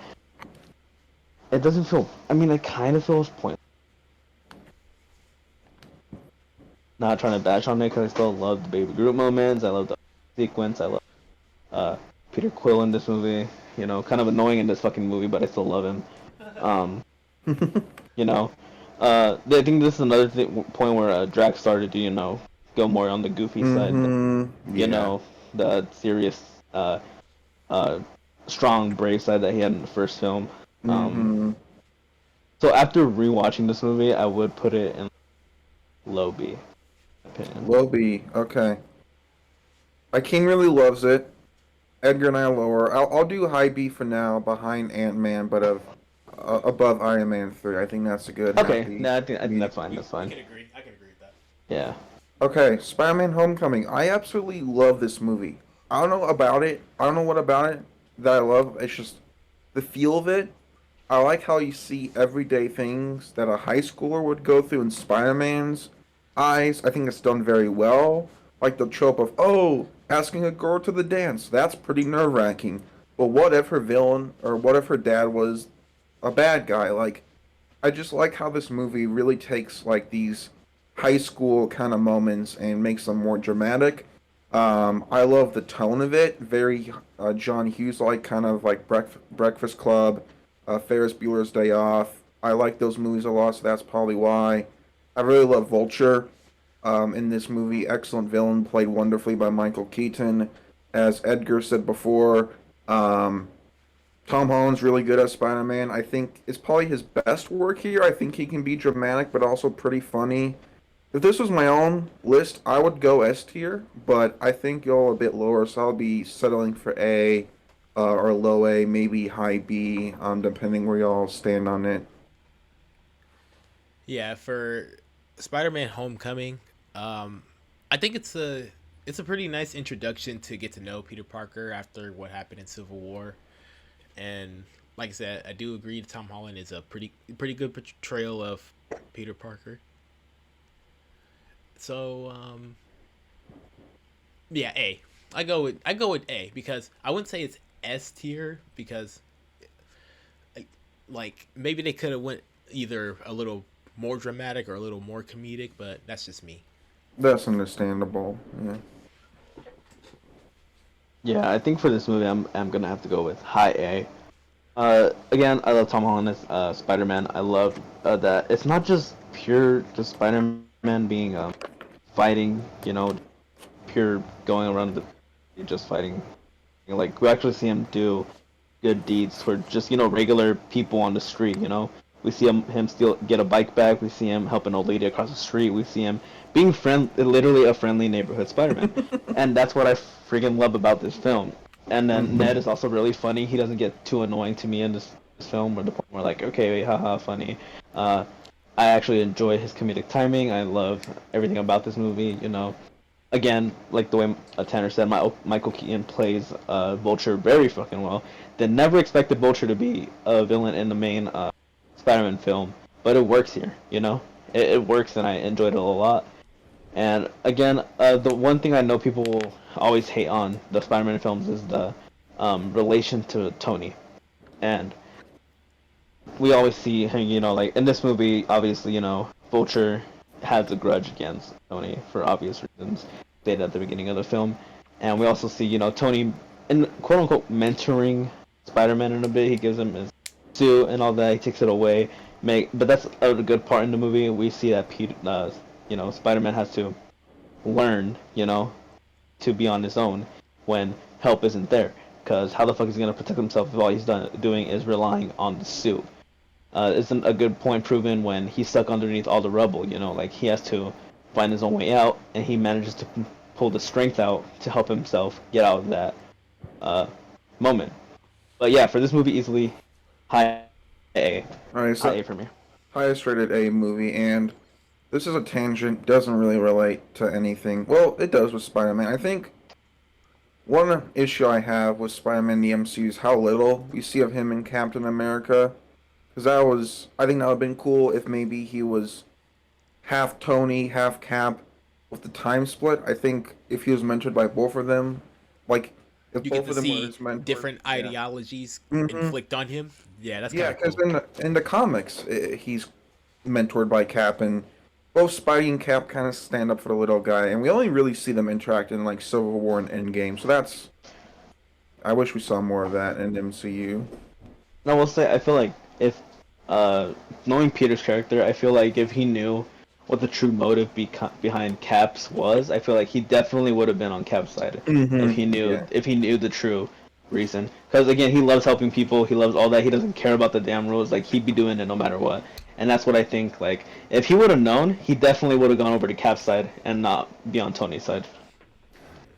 [SPEAKER 3] It doesn't feel. I mean, it kind of feels pointless. Not trying to bash on it because I still love the Baby Groot moments. I love the sequence. I love uh, Peter Quill in this movie. You know, kind of annoying in this fucking movie, but I still love him. Um, you know, I think this is another point where Drax started to, go more on the goofy side. You
[SPEAKER 1] Yeah.
[SPEAKER 3] know, the serious, uh, strong, brave side that he had in the first film. Um,
[SPEAKER 1] Mm-hmm.
[SPEAKER 3] so after rewatching this movie, I would put it in low B opinion.
[SPEAKER 1] Low B. Okay. My king really loves it. Edgar and I are lower. I'll do high B for now, behind Ant Man, but above Iron Man 3. I think that's a good
[SPEAKER 3] Okay,
[SPEAKER 1] happy
[SPEAKER 3] no, I think
[SPEAKER 1] medium.
[SPEAKER 3] that's fine. That's
[SPEAKER 2] We
[SPEAKER 3] fine.
[SPEAKER 2] can agree. I can agree with that.
[SPEAKER 3] Yeah.
[SPEAKER 1] Okay, Spider-Man: Homecoming. I absolutely love this movie. I don't know about it. I don't know what about it that I love. It's just the feel of it. I like how you see everyday things that a high schooler would go through in Spider-Man's eyes. I think it's done very well. Like the trope of, oh, asking a girl to the dance. That's pretty nerve-wracking. But what if her villain, or what if her dad was a bad guy? Like, I just like how this movie really takes like these high school kind of moments and makes them more dramatic. I love the tone of it, very John Hughes like, kind of like Breakfast Club, Ferris Bueller's Day Off. I like those movies a lot, so that's probably why. I really love Vulture. In this movie, excellent villain, played wonderfully by Michael Keaton. As Edgar said before, um, Tom Holland's really good as Spider Man. I think it's probably his best work here. I think he can be dramatic, but also pretty funny. If this was my own list, I would go S tier, but I think y'all a bit lower, so I'll be settling for A, or low A, maybe high B, depending where y'all stand on it.
[SPEAKER 2] Yeah, for Spider-Man: Homecoming, I think it's a pretty nice introduction to get to know Peter Parker after what happened in Civil War. And like I said, I do agree Tom Holland is a pretty good portrayal of Peter Parker. So yeah, A. I go with A because I wouldn't say it's S tier because like maybe they could have went either a little more dramatic or a little more comedic, but that's just me.
[SPEAKER 1] That's understandable. Yeah.
[SPEAKER 3] Yeah, I think for this movie, I'm gonna have to go with high A. Again, I love Tom Holland as Spider-Man. I love that it's not just pure just Spider-Man being fighting, pure going around just fighting. Like we actually see him do good deeds for just regular people on the street. We see him still get a bike back. We see him help an old lady across the street. We see him being literally a friendly neighborhood Spider-Man, and that's what I freaking love about this film. And then Ned
[SPEAKER 1] Hmm.
[SPEAKER 3] is also really funny. He doesn't get too annoying to me in this film, where the point where like, okay, wait, haha, funny. Uh, I actually enjoy his comedic timing. I love everything about this movie. Again, like the way Tanner said, Michael Keaton plays Vulture very fucking well. They never expected Vulture to be a villain in the main Spider-Man film, but it works here. It works, and I enjoyed it a lot. And again, the one thing I know people will always hate on the Spider-Man films is the relation to Tony, and we always see, like in this movie, obviously, Vulture has a grudge against Tony for obvious reasons stated at the beginning of the film, and we also see, Tony in quote unquote mentoring Spider-Man in a bit. He gives him his suit and all that. He takes it away. But that's a good part in the movie. We see that Spider-Man has to learn, to be on his own when help isn't there. Because how the fuck is he gonna protect himself if all he's doing is relying on the suit? Isn't a good point proven when he's stuck underneath all the rubble? Like he has to find his own way out, and he manages to pull the strength out to help himself get out of that uh, moment. But yeah, for this movie, easily high A,
[SPEAKER 1] All right,
[SPEAKER 3] high
[SPEAKER 1] so
[SPEAKER 3] A for me.
[SPEAKER 1] highest rated A movie, and this is a tangent, doesn't really relate to anything. Well, it does with Spider Man. I think one issue I have with Spider Man in the MCU is how little we see of him in Captain America. Because I think that would have been cool if maybe he was half Tony, half Cap with the time split. I think if he was mentored by both of them, like if
[SPEAKER 2] You get
[SPEAKER 1] both
[SPEAKER 2] to
[SPEAKER 1] of them were
[SPEAKER 2] see
[SPEAKER 1] his mentors,
[SPEAKER 2] different
[SPEAKER 1] yeah.
[SPEAKER 2] ideologies
[SPEAKER 1] Hmm.
[SPEAKER 2] inflict on him. Yeah, that's kind
[SPEAKER 1] Yeah,
[SPEAKER 2] of
[SPEAKER 1] because
[SPEAKER 2] cool.
[SPEAKER 1] in the comics, he's mentored by Cap, and both Spidey and Cap kind of stand up for the little guy, and we only really see them interact in like Civil War and Endgame. So I wish we saw more of that in MCU.
[SPEAKER 3] And I will say, I feel like if, uh, knowing Peter's character, I feel like if he knew what the true motive behind Cap's was, I feel like he definitely would have been on Cap's side
[SPEAKER 1] Yeah.
[SPEAKER 3] if he knew the true reason. Because again, he loves helping people. He loves all that. He doesn't care about the damn rules. Like he'd be doing it no matter what. And that's what I think. Like if he would have known, he definitely would have gone over to Cap's side and not be on Tony's side.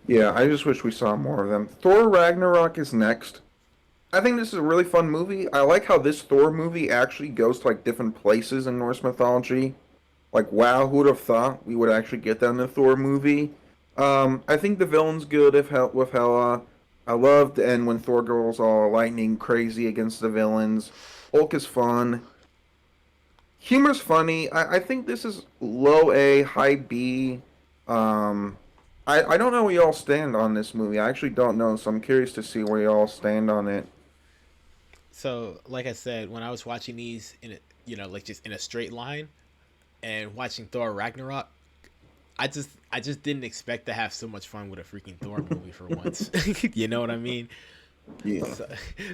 [SPEAKER 1] Yeah, I just wish we saw more of them. Thor Ragnarok is next. I think this is a really fun movie. I like how this Thor movie actually goes to like different places in Norse mythology. Like, wow, who would have thought we would actually get that in the Thor movie? I think the villain's good with Hela. I loved and when Thor goes all lightning crazy against the villains. Hulk is fun. Humor's funny. I think this is low A, high B. Um, I don't know where y'all stand on this movie. I actually don't know, so I'm curious to see where y'all stand on it.
[SPEAKER 2] So, like I said, when I was watching these in a, like just in a straight line and watching Thor Ragnarok, I just didn't expect to have so much fun with a freaking Thor movie for once. You know what I mean?
[SPEAKER 1] Yeah.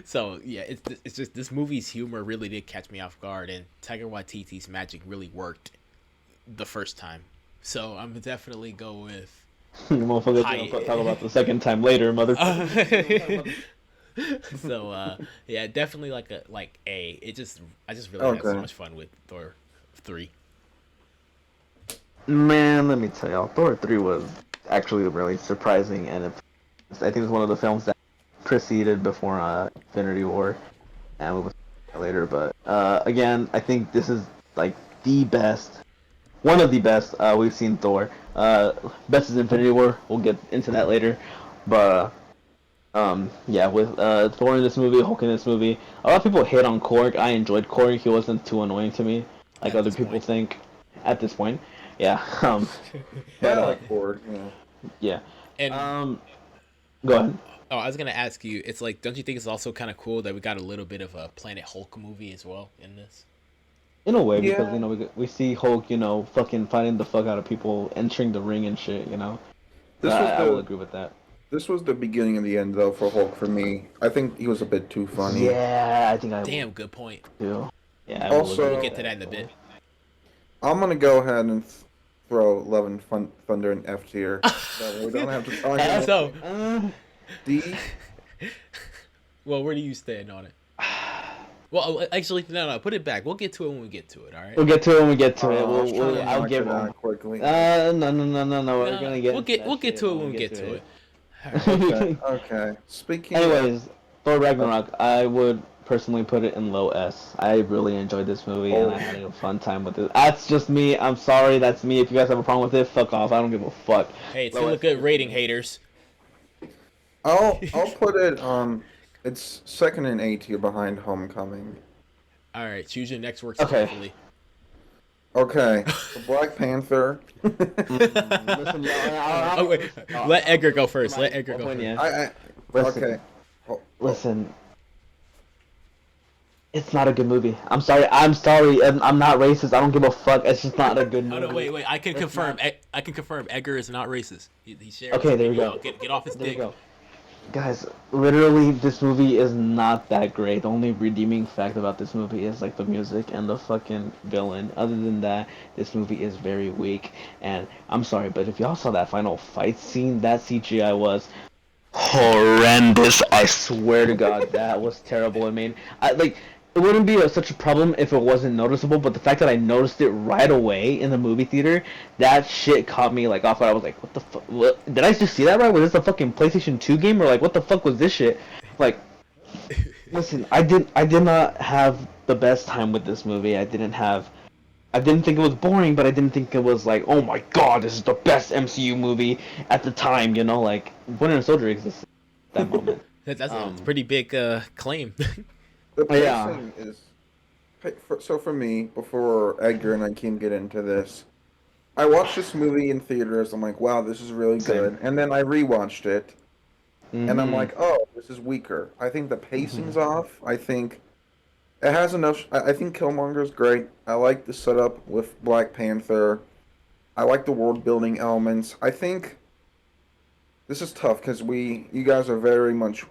[SPEAKER 2] So yeah, it's just this movie's humor really did catch me off guard, and Taika Waititi's magic really worked the first time. So I'm definitely go with
[SPEAKER 3] Motherfuckers gonna talk
[SPEAKER 2] high.
[SPEAKER 3] about the second time later, motherfucker.
[SPEAKER 2] So yeah, definitely like a. I just really had so
[SPEAKER 1] Okay.
[SPEAKER 2] much fun with Thor 3.
[SPEAKER 3] Man, let me tell y'all, Thor 3 was actually really surprising, and I think it's one of the films that preceded before Infinity War, and we'll later. But again, I think this is like the best, one of the best we've seen Thor. Best is Infinity War. We'll get into that later, but yeah, with Thor in this movie, Hulk in this movie, a lot of people hate on Korg. I enjoyed Korg. He wasn't too annoying to me, like
[SPEAKER 2] At
[SPEAKER 3] other
[SPEAKER 2] this
[SPEAKER 3] people
[SPEAKER 2] point.
[SPEAKER 3] think. At this point, yeah.
[SPEAKER 1] Yeah,
[SPEAKER 3] But
[SPEAKER 1] I like Ford. Yeah.
[SPEAKER 3] yeah.
[SPEAKER 2] And
[SPEAKER 3] Um, Go ahead.
[SPEAKER 2] oh, I was gonna ask you, it's like, don't you think it's also kind of cool that we got a little bit of a Planet Hulk movie as well in this?
[SPEAKER 3] In a way, because
[SPEAKER 1] Yeah.
[SPEAKER 3] we see Hulk, fucking fighting the fuck out of people, entering the ring and shit. So
[SPEAKER 1] This was
[SPEAKER 3] I will
[SPEAKER 1] the
[SPEAKER 3] agree with that.
[SPEAKER 1] this was the beginning of the end though for Hulk for me. I think he was a bit too funny.
[SPEAKER 3] Yeah, I think I will
[SPEAKER 2] Damn, good point.
[SPEAKER 3] too. Yeah, I will agree
[SPEAKER 2] We'll
[SPEAKER 3] with
[SPEAKER 2] get
[SPEAKER 1] Also,
[SPEAKER 2] to that
[SPEAKER 3] that.
[SPEAKER 2] in a bit.
[SPEAKER 1] I'm gonna go ahead and throw Love and Thunder in F tier. That way we don't have to talk
[SPEAKER 3] F,
[SPEAKER 1] about
[SPEAKER 2] So,
[SPEAKER 1] D.
[SPEAKER 2] well, where do you stand on it? Well, actually, no, put it back. We'll get to it when we get to it. All right.
[SPEAKER 3] we'll get to it when we get to it.
[SPEAKER 1] I was trying to
[SPEAKER 3] I'll
[SPEAKER 1] knock
[SPEAKER 3] give
[SPEAKER 1] it
[SPEAKER 3] them.
[SPEAKER 1] out quickly.
[SPEAKER 3] No, no, no, no, no. We're
[SPEAKER 2] No,
[SPEAKER 3] gonna get into
[SPEAKER 2] we'll
[SPEAKER 3] that
[SPEAKER 2] get
[SPEAKER 3] shit
[SPEAKER 2] to it
[SPEAKER 3] when
[SPEAKER 2] when
[SPEAKER 3] we
[SPEAKER 2] we
[SPEAKER 3] get
[SPEAKER 2] get
[SPEAKER 3] to
[SPEAKER 2] to
[SPEAKER 3] it.
[SPEAKER 2] it. All right.
[SPEAKER 1] Okay, okay. Speaking
[SPEAKER 3] Anyways, Thor
[SPEAKER 1] of,
[SPEAKER 3] Ragnarok, I would personally put it in low S. I really enjoyed this movie and I
[SPEAKER 1] oh,
[SPEAKER 3] had a fun time with it. That's just me. I'm sorry. That's me. If you guys have a problem with it, fuck off. I don't give a fuck.
[SPEAKER 2] Hey, it's
[SPEAKER 3] Low
[SPEAKER 2] still a
[SPEAKER 3] S tier
[SPEAKER 2] good
[SPEAKER 3] for
[SPEAKER 2] rating,
[SPEAKER 3] me.
[SPEAKER 2] haters.
[SPEAKER 1] I'll put it it's second in A tier behind Homecoming.
[SPEAKER 2] All right, choose your next words
[SPEAKER 3] Okay.
[SPEAKER 2] carefully.
[SPEAKER 1] Okay, for Black Panther.
[SPEAKER 3] Listen,
[SPEAKER 2] Oh wait, let Edgar go first. Let Edgar go first.
[SPEAKER 3] opinion.
[SPEAKER 1] I
[SPEAKER 3] Listen,
[SPEAKER 1] okay. Oh, oh,
[SPEAKER 3] listen. It's not a good movie. I'm sorry. I'm sorry. I'm not racist. I don't give a fuck. It's just not a good
[SPEAKER 2] Oh no,
[SPEAKER 3] movie.
[SPEAKER 2] wait. I can
[SPEAKER 3] It's
[SPEAKER 2] confirm.
[SPEAKER 3] not.
[SPEAKER 2] I can confirm. Edgar is not racist. He shares this
[SPEAKER 3] Okay, there we
[SPEAKER 2] opinion.
[SPEAKER 3] go.
[SPEAKER 2] Yo, get off his
[SPEAKER 3] There we
[SPEAKER 2] dick.
[SPEAKER 3] go. Guys, literally, this movie is not that great. The only redeeming fact about this movie is like the music and the fucking villain. Other than that, this movie is very weak. And I'm sorry, but if y'all saw that final fight scene, that CGI was horrendous. I swear to God, that was terrible. I mean, it wouldn't be such a problem if it wasn't noticeable, but the fact that I noticed it right away in the movie theater, that shit caught me like off guard. I was like, what the fuck? What? Did I just see that right? Was this a fucking PlayStation 2 game or like what the fuck was this shit? Like, listen, I did not have the best time with this movie. I didn't think it was boring, but I didn't think it was like, oh my god, this is the best MCU movie at the time. Like Winter Soldier existed at that moment.
[SPEAKER 2] That's a
[SPEAKER 3] Um,
[SPEAKER 2] pretty big claim.
[SPEAKER 1] the
[SPEAKER 3] yeah.
[SPEAKER 1] pacing is so for me. Before Edgar and I can get into this, I watched this movie in theaters. I'm like, wow, this is really
[SPEAKER 3] Same.
[SPEAKER 1] good. And then I rewatched it, and I'm
[SPEAKER 3] Mm-hmm.
[SPEAKER 1] like, oh, this is weaker. I think the pacing's off. I think it has enough. I think Killmonger's great. I like the setup with Black Panther. I like the world building elements. I think this is tough because you guys are very much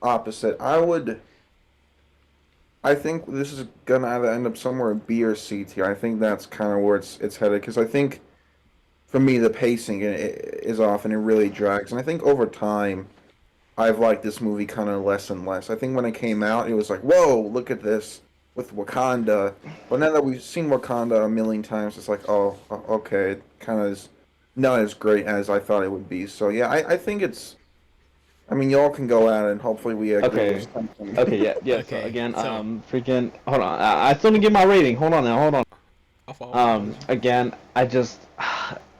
[SPEAKER 1] opposite. I think this is gonna either end up somewhere B or C tier. I think that's kind of where it's headed because I think for me the pacing is off and it really drags. And I think over time I've liked this movie kind of less and less. I think when it came out, it was like, whoa, look at this with Wakanda. But now that we've seen Wakanda a million times, it's like, oh, okay, it kind of is not as great as I thought it would be. So yeah, I think it's. I mean, y'all can go at it, and hopefully we agree with
[SPEAKER 3] Okay.
[SPEAKER 1] something.
[SPEAKER 3] Okay, yeah, yeah. So
[SPEAKER 2] Okay,
[SPEAKER 3] again,
[SPEAKER 2] so
[SPEAKER 3] freaking, hold on. I still didn't get my rating. Hold on now, hold on.
[SPEAKER 2] I'll follow you.
[SPEAKER 3] Again, I just,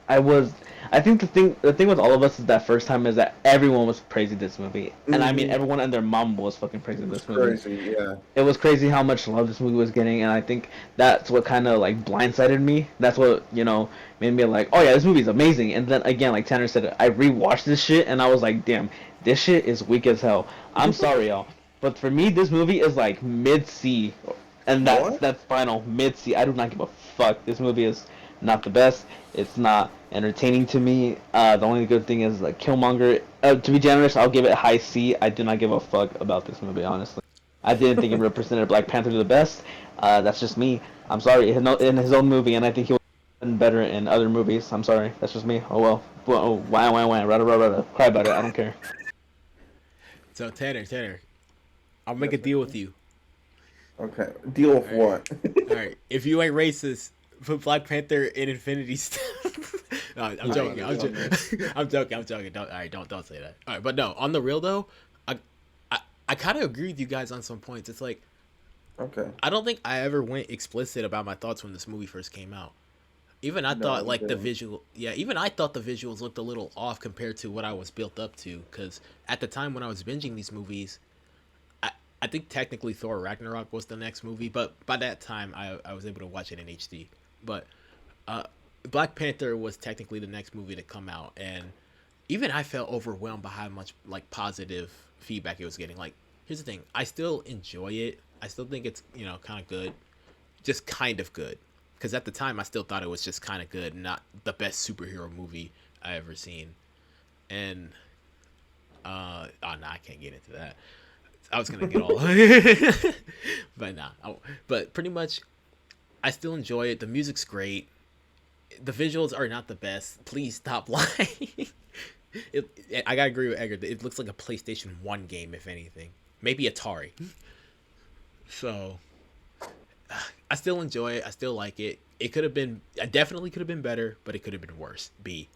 [SPEAKER 3] I was, I think the thing with all of us is that first time is that everyone was praising this movie, and I mean
[SPEAKER 1] Hmm.
[SPEAKER 3] everyone and their mom was fucking praising
[SPEAKER 1] It's
[SPEAKER 3] this movie.
[SPEAKER 1] crazy, yeah.
[SPEAKER 3] It was crazy how much love this movie was getting, and I think that's what kind of like blindsided me. That's what made me like, oh yeah, this movie's amazing. And then again, like Tanner said, I rewatched this shit, and I was like, damn, this shit is weak as hell. I'm sorry, y'all, but for me, this movie is like mid C, and that's
[SPEAKER 1] What?
[SPEAKER 3] that's final mid C. I do not give a fuck. This movie is not the best. It's not entertaining to me. The only good thing is like Killmonger. To be generous, I'll give it high C. I do not give a fuck about this movie, honestly. I didn't think it represented Black Panther the best. That's just me. I'm sorry. In his own movie, and I think he would have been better in other movies. I'm sorry. That's just me. Oh well. Oh, wah. Rada, rada, rada. Cry about it. I don't care.
[SPEAKER 2] So Tanner, I'll make a
[SPEAKER 1] Yes,
[SPEAKER 2] deal
[SPEAKER 1] sir.
[SPEAKER 2] with you.
[SPEAKER 1] Okay. Deal with
[SPEAKER 2] All right,
[SPEAKER 1] what?
[SPEAKER 2] all right. If you ain't racist, put Black Panther in Infinity Stone. No, I'm
[SPEAKER 1] Nah,
[SPEAKER 2] joking.
[SPEAKER 1] dude, I'm good.
[SPEAKER 2] I'm joking. I'm joking. Don't, all right, don't say that. All right, but no, on the real though, I I, I kind of agree with you guys on some points. It's like
[SPEAKER 1] Okay.
[SPEAKER 2] I don't think I ever went explicit about my thoughts when this movie first came out. Even I
[SPEAKER 1] No,
[SPEAKER 2] thought
[SPEAKER 1] you
[SPEAKER 2] like the
[SPEAKER 1] didn't.
[SPEAKER 2] visual, yeah. Even I thought the visuals looked a little off compared to what I was built up to. Because at the time when I was binging these movies, I, I think technically Thor Ragnarok was the next movie, but by that time I was able to watch it in HD. But uh, Black Panther was technically the next movie to come out, and even I felt overwhelmed by how much like positive feedback it was getting. Like, here's the thing: I still enjoy it. I still think it's kind of good, just kind of good. Because at the time, I still thought it was just kind of good, not the best superhero movie I ever seen. And oh no, I can't get into that. I was gonna get all, but nah. But pretty much, I still enjoy it. The music's great. The visuals are not the best. Please stop lying. I gotta agree with Edgar. It looks like a PlayStation 1 game, if anything. Maybe Atari. So, I still enjoy it. I still like it. It could have been, I definitely could have been better, but it could have been worse. B.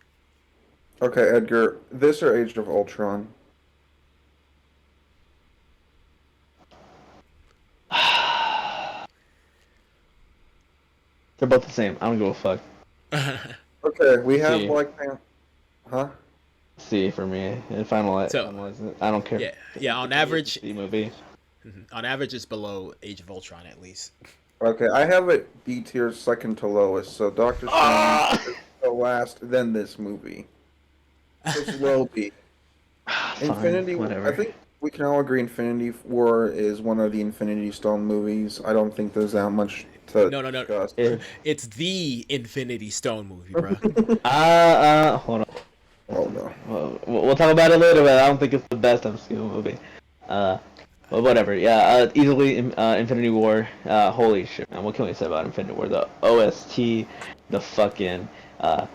[SPEAKER 1] Okay, Edgar. This or Age of Ultron?
[SPEAKER 3] They're both the same. I don't give a fuck.
[SPEAKER 1] Okay, we have
[SPEAKER 3] C.
[SPEAKER 1] Black Panther. Huh?
[SPEAKER 3] C for me. And
[SPEAKER 2] So,
[SPEAKER 3] finalize it. I don't care.
[SPEAKER 2] yeah.
[SPEAKER 3] To
[SPEAKER 2] On
[SPEAKER 3] me, it's a
[SPEAKER 2] average,
[SPEAKER 3] C movie.
[SPEAKER 2] on average, it's below Age of Ultron at least.
[SPEAKER 1] Okay, I have it B tier, second to lowest. So Doctor Strange
[SPEAKER 3] Ah!
[SPEAKER 1] is the last, then this movie. So it's low B.
[SPEAKER 3] Fine,
[SPEAKER 1] Infinity. I
[SPEAKER 3] whatever.
[SPEAKER 1] think we can all agree Infinity War is one of the Infinity Stone movies. I don't think there's that much to
[SPEAKER 2] No.
[SPEAKER 1] discuss.
[SPEAKER 3] If
[SPEAKER 2] It's the Infinity Stone movie, bro.
[SPEAKER 3] hold on.
[SPEAKER 1] Oh no.
[SPEAKER 3] We'll talk about it later, but I don't think it's the best MCU movie. Uh, but whatever. Yeah, easily Infinity War. Holy shit, man! What can we say about Infinity War? The OST, the fucking uh,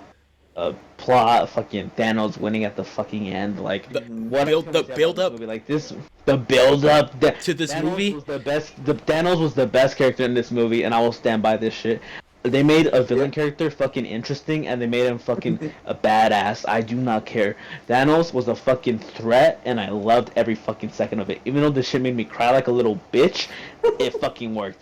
[SPEAKER 3] plot, fucking Thanos winning at the fucking end. Like,
[SPEAKER 2] The
[SPEAKER 1] Hmm.
[SPEAKER 3] what else
[SPEAKER 2] build,
[SPEAKER 3] can we
[SPEAKER 2] the
[SPEAKER 3] say about
[SPEAKER 2] build
[SPEAKER 3] this
[SPEAKER 2] up
[SPEAKER 3] movie? Like this, the build up.
[SPEAKER 2] to this
[SPEAKER 3] Thanos
[SPEAKER 2] movie.
[SPEAKER 3] was the best. The Thanos was the best character in this movie, and I will stand by this shit. They made a
[SPEAKER 1] Yeah.
[SPEAKER 3] villain character fucking interesting, and they made him fucking a badass. I do not care. Thanos was a fucking threat, and I loved every fucking second of it. Even though this shit made me cry like a little bitch, it fucking worked.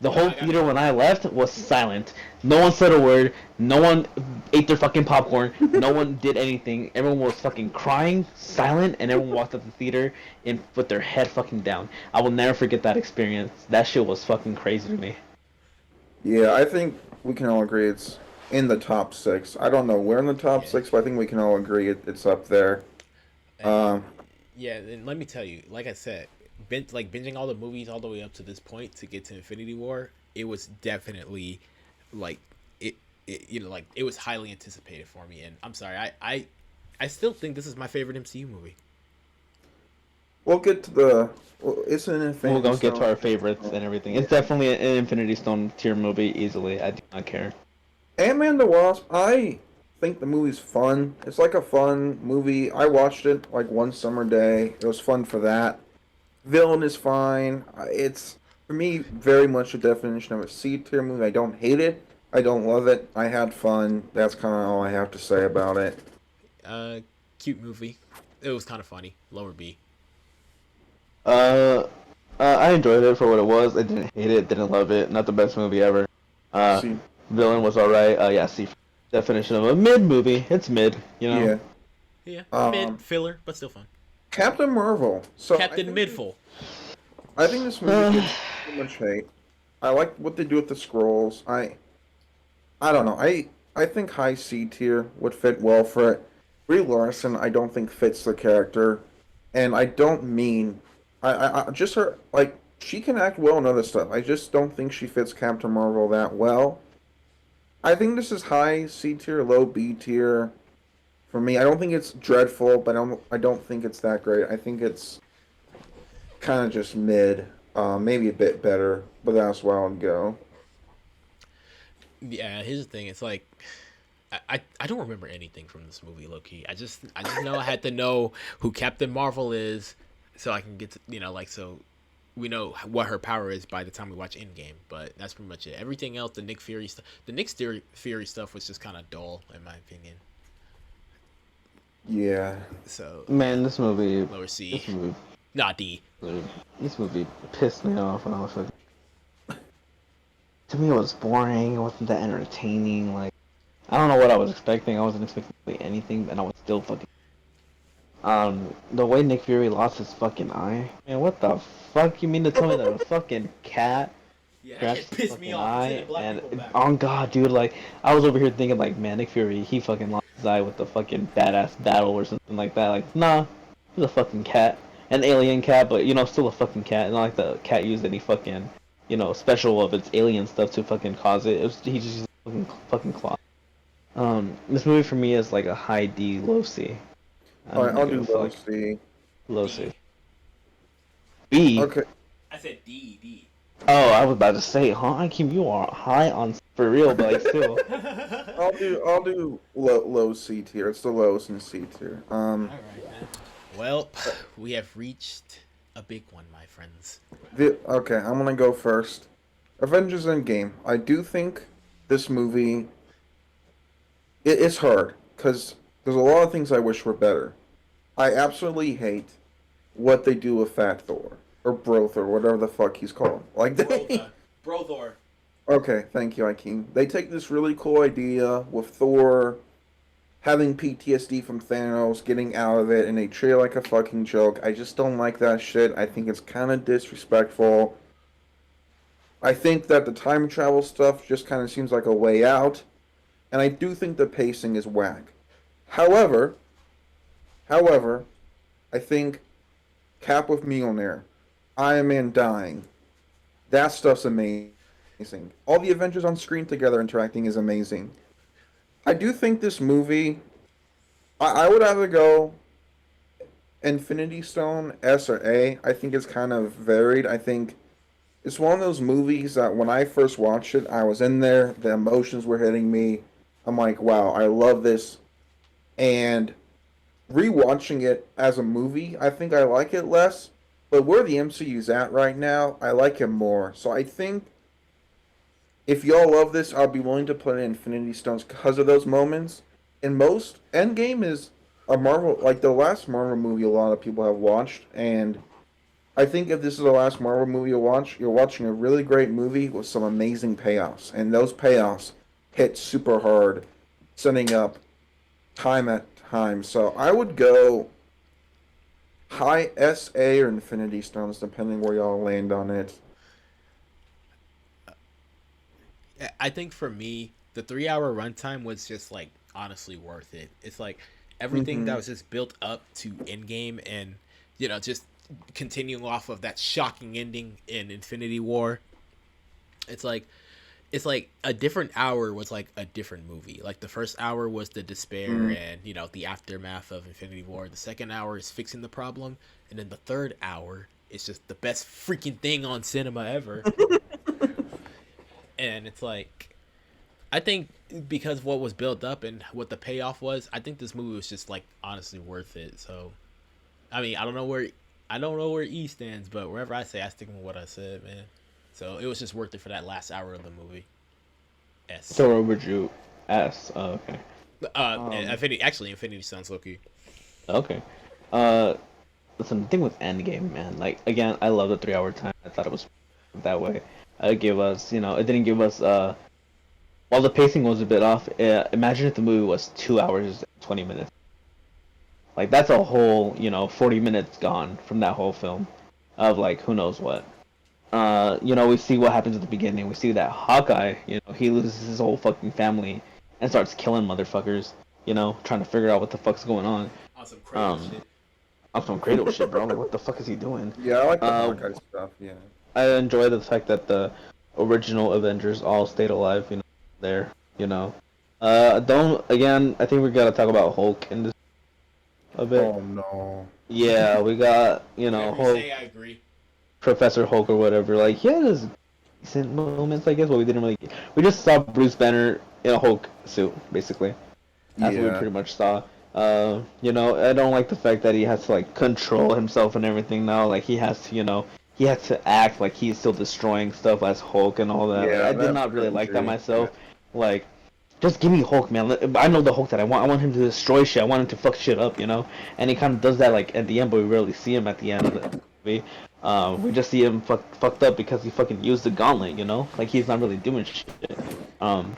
[SPEAKER 3] The
[SPEAKER 2] Yo,
[SPEAKER 3] whole
[SPEAKER 2] I got
[SPEAKER 3] theater when I left was silent. No one said a word. No one ate their fucking popcorn. No one did anything. Everyone was fucking crying, silent, and everyone walked out the theater in with their head fucking down. I will never forget that experience. That shit was fucking crazy to me.
[SPEAKER 1] Yeah, I think we can all agree it's in the top six. I don't know where in the top
[SPEAKER 2] yeah.
[SPEAKER 1] six, but I think we can all agree it's up there.
[SPEAKER 2] And
[SPEAKER 1] Um,
[SPEAKER 2] yeah, and let me tell you, like I said, binging all the movies all the way up to this point to get to Infinity War, it was definitely like it, like it was highly anticipated for me. And I'm sorry, I still think this is my favorite MCU movie.
[SPEAKER 1] we'll get to the. Well, it's an
[SPEAKER 3] We'll
[SPEAKER 1] Infinity
[SPEAKER 3] go get to
[SPEAKER 1] Stone.
[SPEAKER 3] our favorites and everything. It's
[SPEAKER 1] Yeah.
[SPEAKER 3] definitely an Infinity Stone tier movie easily. I do not care.
[SPEAKER 1] Ant-Man the Wasp, I think the movie's fun. It's like a fun movie. I watched it like one summer day. It was fun for that. Villain is fine. It's for me very much a definition of a C tier movie. I don't hate it. I don't love it. I had fun. That's kind of all I have to say about it.
[SPEAKER 2] Uh, Cute movie. It was kind of funny. Lower B.
[SPEAKER 3] Uh, I enjoyed it for what it was. I didn't hate it, didn't love it. Not the best movie ever. Uh,
[SPEAKER 1] See,
[SPEAKER 3] Villain was alright. Yeah, see, definition of a mid movie. It's mid, you know.
[SPEAKER 1] yeah.
[SPEAKER 2] Yeah, mid
[SPEAKER 1] Um,
[SPEAKER 2] filler, but still fun.
[SPEAKER 1] Captain Marvel. So
[SPEAKER 2] Captain Midful.
[SPEAKER 1] I think this movie
[SPEAKER 3] Uh,
[SPEAKER 1] gets too much hate. I like what they do with the scrolls. I don't know. I think high C tier would fit well for it. Brie Larson, I don't think fits the character, and I don't mean I just her like she can act well in other stuff. I just don't think she fits Captain Marvel that well. I think this is high C tier, low B tier for me. I don't think it's dreadful, but I don't think it's that great. I think it's kind of just mid, maybe a bit better, but that's where I would go.
[SPEAKER 2] Yeah, here's the thing. It's like I don't remember anything from this movie, low key. I just know I had to know who Captain Marvel is, so I can get to, like, so we know what her power is by the time we watch Endgame. But that's pretty much it. Everything else, the Fury stuff was just kind of dull in my opinion.
[SPEAKER 1] Yeah.
[SPEAKER 2] So yeah,
[SPEAKER 3] man,
[SPEAKER 2] lower C,
[SPEAKER 3] this movie,
[SPEAKER 2] not D.
[SPEAKER 3] this movie pissed me off when I was like, to me it was boring. It wasn't that entertaining. Like, I don't know what I was expecting. I wasn't expecting really anything, and I was still fucking. The way Nick Fury lost his fucking eye, man, what the fuck? You mean to tell me that a fucking cat
[SPEAKER 2] Yeah, that
[SPEAKER 3] scratched
[SPEAKER 2] shit
[SPEAKER 3] his
[SPEAKER 2] pissed me
[SPEAKER 3] fucking
[SPEAKER 2] off. He
[SPEAKER 3] eye?
[SPEAKER 2] sending black
[SPEAKER 3] And
[SPEAKER 2] people back.
[SPEAKER 3] on God, dude, like I was over here thinking like, man, Nick Fury, he fucking lost his eye with the fucking badass battle or something like that. Like, nah, he's a fucking cat, an alien cat, but still a fucking cat. Not like the cat used any fucking, special of its alien stuff to fucking cause it. It was he just used a fucking claw. This movie for me is like a high D, low C.
[SPEAKER 1] All
[SPEAKER 3] I'm
[SPEAKER 1] right, I'll
[SPEAKER 3] negative
[SPEAKER 1] do low
[SPEAKER 3] fuck.
[SPEAKER 1] C.
[SPEAKER 3] Low C.
[SPEAKER 2] D.
[SPEAKER 3] B.
[SPEAKER 1] Okay.
[SPEAKER 2] I said D. D.
[SPEAKER 3] Oh, I was about to say, huh? Akeem, you are high on for real, but like still.
[SPEAKER 1] I'll do low C tier. It's the lowest in C tier.
[SPEAKER 2] All right, man. Well, we have reached a big one, my friends.
[SPEAKER 1] Okay, I'm gonna go first. Avengers Endgame. I do think this movie it's hard because there's a lot of things I wish were better. I absolutely hate what they do with Fat Thor or Broth or whatever the fuck he's called. Like they.
[SPEAKER 2] Brotha. Brothor.
[SPEAKER 1] Okay, thank you, Akeem. They take this really cool idea with Thor having PTSD from Thanos, getting out of it, and they treat it like a fucking joke. I just don't like that shit. I think it's kind of disrespectful. I think that the time travel stuff just kind of seems like a way out, and I do think the pacing is whack. However, however, I think Cap with Mjolnir, Iron Man dying, that stuff's amazing. All the Avengers on screen together interacting is amazing. I do think this movie, I would either go Infinity Stone, S or A. I think it's kind of varied. I think it's one of those movies that when I first watched it, I was in there, the emotions were hitting me. I'm like, wow, I love this. And rewatching it as a movie, I think I like it less. But where the MCU's at right now, I like it more. So I think if y'all love this, I'll be willing to put in Infinity Stones because of those moments. And most Endgame is a Marvel, like the last Marvel movie a lot of people have watched, and I think if this is the last Marvel movie you watch, you're watching a really great movie with some amazing payoffs, and those payoffs hit super hard, setting up time at time. So I would go high SA or Infinity Stones, depending where y'all land on it.
[SPEAKER 2] I think for me, the 3 hour runtime was just like honestly worth it. It's like everything that
[SPEAKER 1] Mm-hmm.
[SPEAKER 2] was just built up to Endgame and just continuing off of that shocking ending in Infinity War. It's like it's like a different hour was like a different movie. Like the first hour was the despair
[SPEAKER 1] Mm.
[SPEAKER 2] and the aftermath of Infinity War. The second hour is fixing the problem, and then the third hour is just the best freaking thing on cinema ever. And it's like I think because of what was built up and what the payoff was, I think this movie was just like honestly worth it. So I mean, I don't know where E stands, but wherever I say, I stick with what I said, man. So it was just worth it for that last hour of the movie. S.
[SPEAKER 3] So where would you ask? Okay. Um.
[SPEAKER 2] Infinity sounds lucky.
[SPEAKER 3] Okay. Uh. Listen, the thing with Endgame, man. Like again, I love the 3 hour time. I thought it was that way. It gave us, it didn't give us. While the pacing was a bit off, imagine if the movie was 2 hours and 20 minutes. Like that's a whole, 40 minutes gone from that whole film, of like who knows what. We see what happens at the beginning. We see that Hawkeye, he loses his whole fucking family and starts killing motherfuckers. Trying to figure out what the fuck's going on.
[SPEAKER 2] On some cradle
[SPEAKER 3] Um,
[SPEAKER 2] shit.
[SPEAKER 3] on some Kratos shit, bro. Like, what the fuck is he doing?
[SPEAKER 1] Yeah, I like the
[SPEAKER 3] Uh,
[SPEAKER 1] Hawkeye stuff. Yeah.
[SPEAKER 3] I enjoy the fact that the original Avengers all stayed alive. There. You know. Don't again. I think we gotta talk about Hulk in this a bit.
[SPEAKER 1] Oh no.
[SPEAKER 3] Yeah, we got
[SPEAKER 2] Whatever you
[SPEAKER 3] Hulk,
[SPEAKER 2] say, I agree.
[SPEAKER 3] Professor Hulk or whatever. Like he had his decent moments, I guess, but we didn't really. We just saw Bruce Banner in a Hulk suit, basically. That's what we
[SPEAKER 1] Yeah.
[SPEAKER 3] pretty much saw. I don't like the fact that he has to like control himself and everything now. Like he has to act like he's still destroying stuff as Hulk and all that. Like
[SPEAKER 1] Yeah,
[SPEAKER 3] I did
[SPEAKER 1] that
[SPEAKER 3] not really like that
[SPEAKER 1] cringy. Yeah.
[SPEAKER 3] myself. Like, just give me Hulk, man. I know the Hulk that I want. I want him to destroy shit. I want him to fuck shit up. And he kind of does that like at the end, but we rarely see him at the end of the movie. We just see him fucked up because he fucking used the gauntlet. Like he's not really doing shit. Um,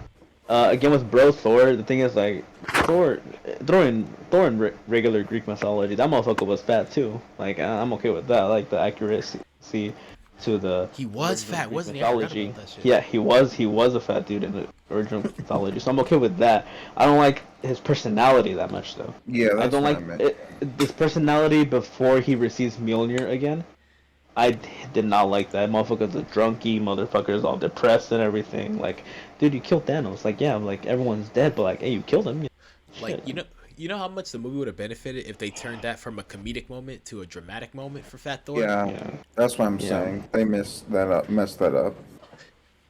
[SPEAKER 3] again with bro Thor, the thing is like Thor, Thor in regular Greek mythology, that motherfucker was fat too. Like I'm okay with that. I like the accuracy to the
[SPEAKER 2] He was
[SPEAKER 3] original
[SPEAKER 2] fat,
[SPEAKER 3] Greek
[SPEAKER 2] wasn't he? I forgot
[SPEAKER 3] mythology.
[SPEAKER 2] about that shit.
[SPEAKER 3] Yeah, he was a fat dude in the original mythology, so I'm okay with that. I don't like his personality that much though.
[SPEAKER 1] Yeah,
[SPEAKER 3] I
[SPEAKER 1] that's
[SPEAKER 3] don't
[SPEAKER 1] what I
[SPEAKER 3] like
[SPEAKER 1] meant.
[SPEAKER 3] this personality before he receives Mjolnir again. I did not like that. Motherfucker's a drunkie, motherfucker's all depressed and everything. Like, dude, you killed Thanos. Like, yeah, like everyone's dead, but like, hey, you killed him.
[SPEAKER 2] Like
[SPEAKER 3] Shit.
[SPEAKER 2] you know how much the movie would have benefited if they turned that from a comedic moment to a dramatic moment for Fat Thor.
[SPEAKER 1] Yeah,
[SPEAKER 3] Yeah,
[SPEAKER 1] that's what I'm
[SPEAKER 3] yeah.
[SPEAKER 1] saying. They messed that up. Messed that up.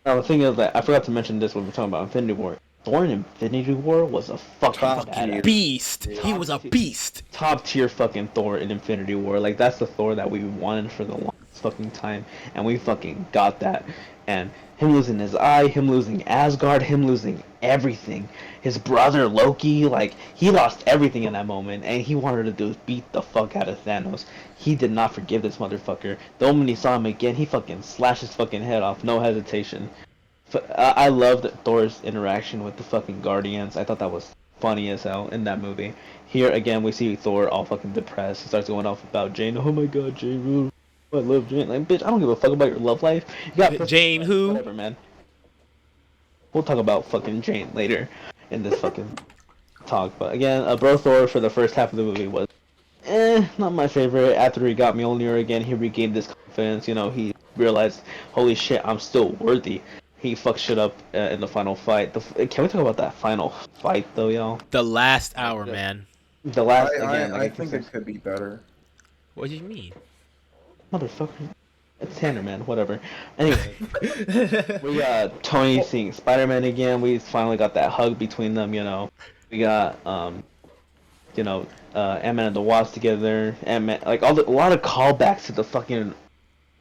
[SPEAKER 3] Now the thing is that I forgot to mention this when we are talking about Infinity War. Thor in Infinity War was a fucking
[SPEAKER 1] Top
[SPEAKER 3] badass.
[SPEAKER 1] tier.
[SPEAKER 2] Beast. He
[SPEAKER 3] Top
[SPEAKER 2] was a
[SPEAKER 3] tier,
[SPEAKER 2] beast.
[SPEAKER 3] top tier fucking Thor in Infinity War. Like that's the Thor that we wanted for the longest fucking time, and we fucking got that. And him losing his eye, him losing Asgard, him losing everything. His brother Loki, like he lost everything in that moment, and he wanted to do beat the fuck out of Thanos. He did not forgive this motherfucker. The moment he saw him again, he fucking slashed his fucking head off, no hesitation. I loved Thor's interaction with the fucking Guardians. I thought that was funny as hell in that movie. Here again, we see Thor all fucking depressed. He starts going off about Jane. Oh my god, Jane, I love Jane. Like, bitch, I don't give a fuck about your love life. You got pussy,
[SPEAKER 2] Jane
[SPEAKER 3] but
[SPEAKER 2] who?
[SPEAKER 3] whatever, man. We'll talk about fucking Jane later in this fucking talk. But again, bro Thor for the first half of the movie was not my favorite. After he got Mjolnir again, he regained his confidence. He realized, holy shit, I'm still worthy. He fucked shit up in the final fight. Can we talk about that final fight though, y'all?
[SPEAKER 2] The last
[SPEAKER 3] Like
[SPEAKER 2] hour, man.
[SPEAKER 3] the
[SPEAKER 1] I,
[SPEAKER 3] last again, like
[SPEAKER 1] I, I
[SPEAKER 3] I keep
[SPEAKER 1] think
[SPEAKER 3] saying,
[SPEAKER 1] it could be better.
[SPEAKER 2] What do you mean?
[SPEAKER 3] motherfucker, it's Tanner, man. Whatever. Anyway, we got Tony seeing Spider-Man again. We finally got that hug between them. We got Ant-Man and the Wasp together. Ant-Man, like a lot of callbacks to the fucking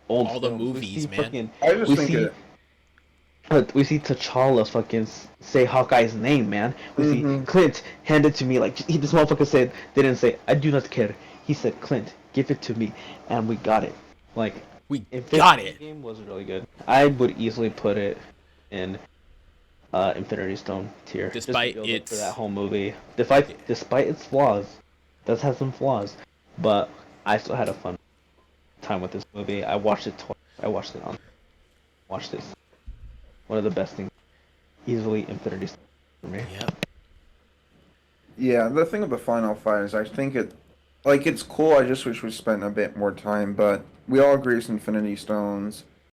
[SPEAKER 3] old
[SPEAKER 2] All the
[SPEAKER 3] films. We see
[SPEAKER 2] movies, man.
[SPEAKER 3] fucking,
[SPEAKER 1] I just
[SPEAKER 3] we
[SPEAKER 1] think
[SPEAKER 3] see,
[SPEAKER 1] it.
[SPEAKER 3] we see T'Challa fucking say Hawkeye's name, man. We see
[SPEAKER 1] Hmm.
[SPEAKER 3] Clint hand it to me like this motherfucker said. They didn't say I do not care. He said Clint, give it to me, and we got it. Like,
[SPEAKER 2] We got
[SPEAKER 3] Infinity
[SPEAKER 2] it.
[SPEAKER 3] Game was really good. I would easily put it in Infinity Stone tier. Just the
[SPEAKER 2] Despite
[SPEAKER 3] build up for that
[SPEAKER 2] its
[SPEAKER 3] whole movie. Despite its flaws, it does have some flaws, but I still had a fun time with this movie. I watched it twice. I watched it on. Watched this. One of the best things. Easily Infinity Stone for me.
[SPEAKER 2] Yep.
[SPEAKER 1] Yeah, the thing with the final fight is I think it's cool. I just wish we spent a bit more time, but we all agree it's Infinity Stones.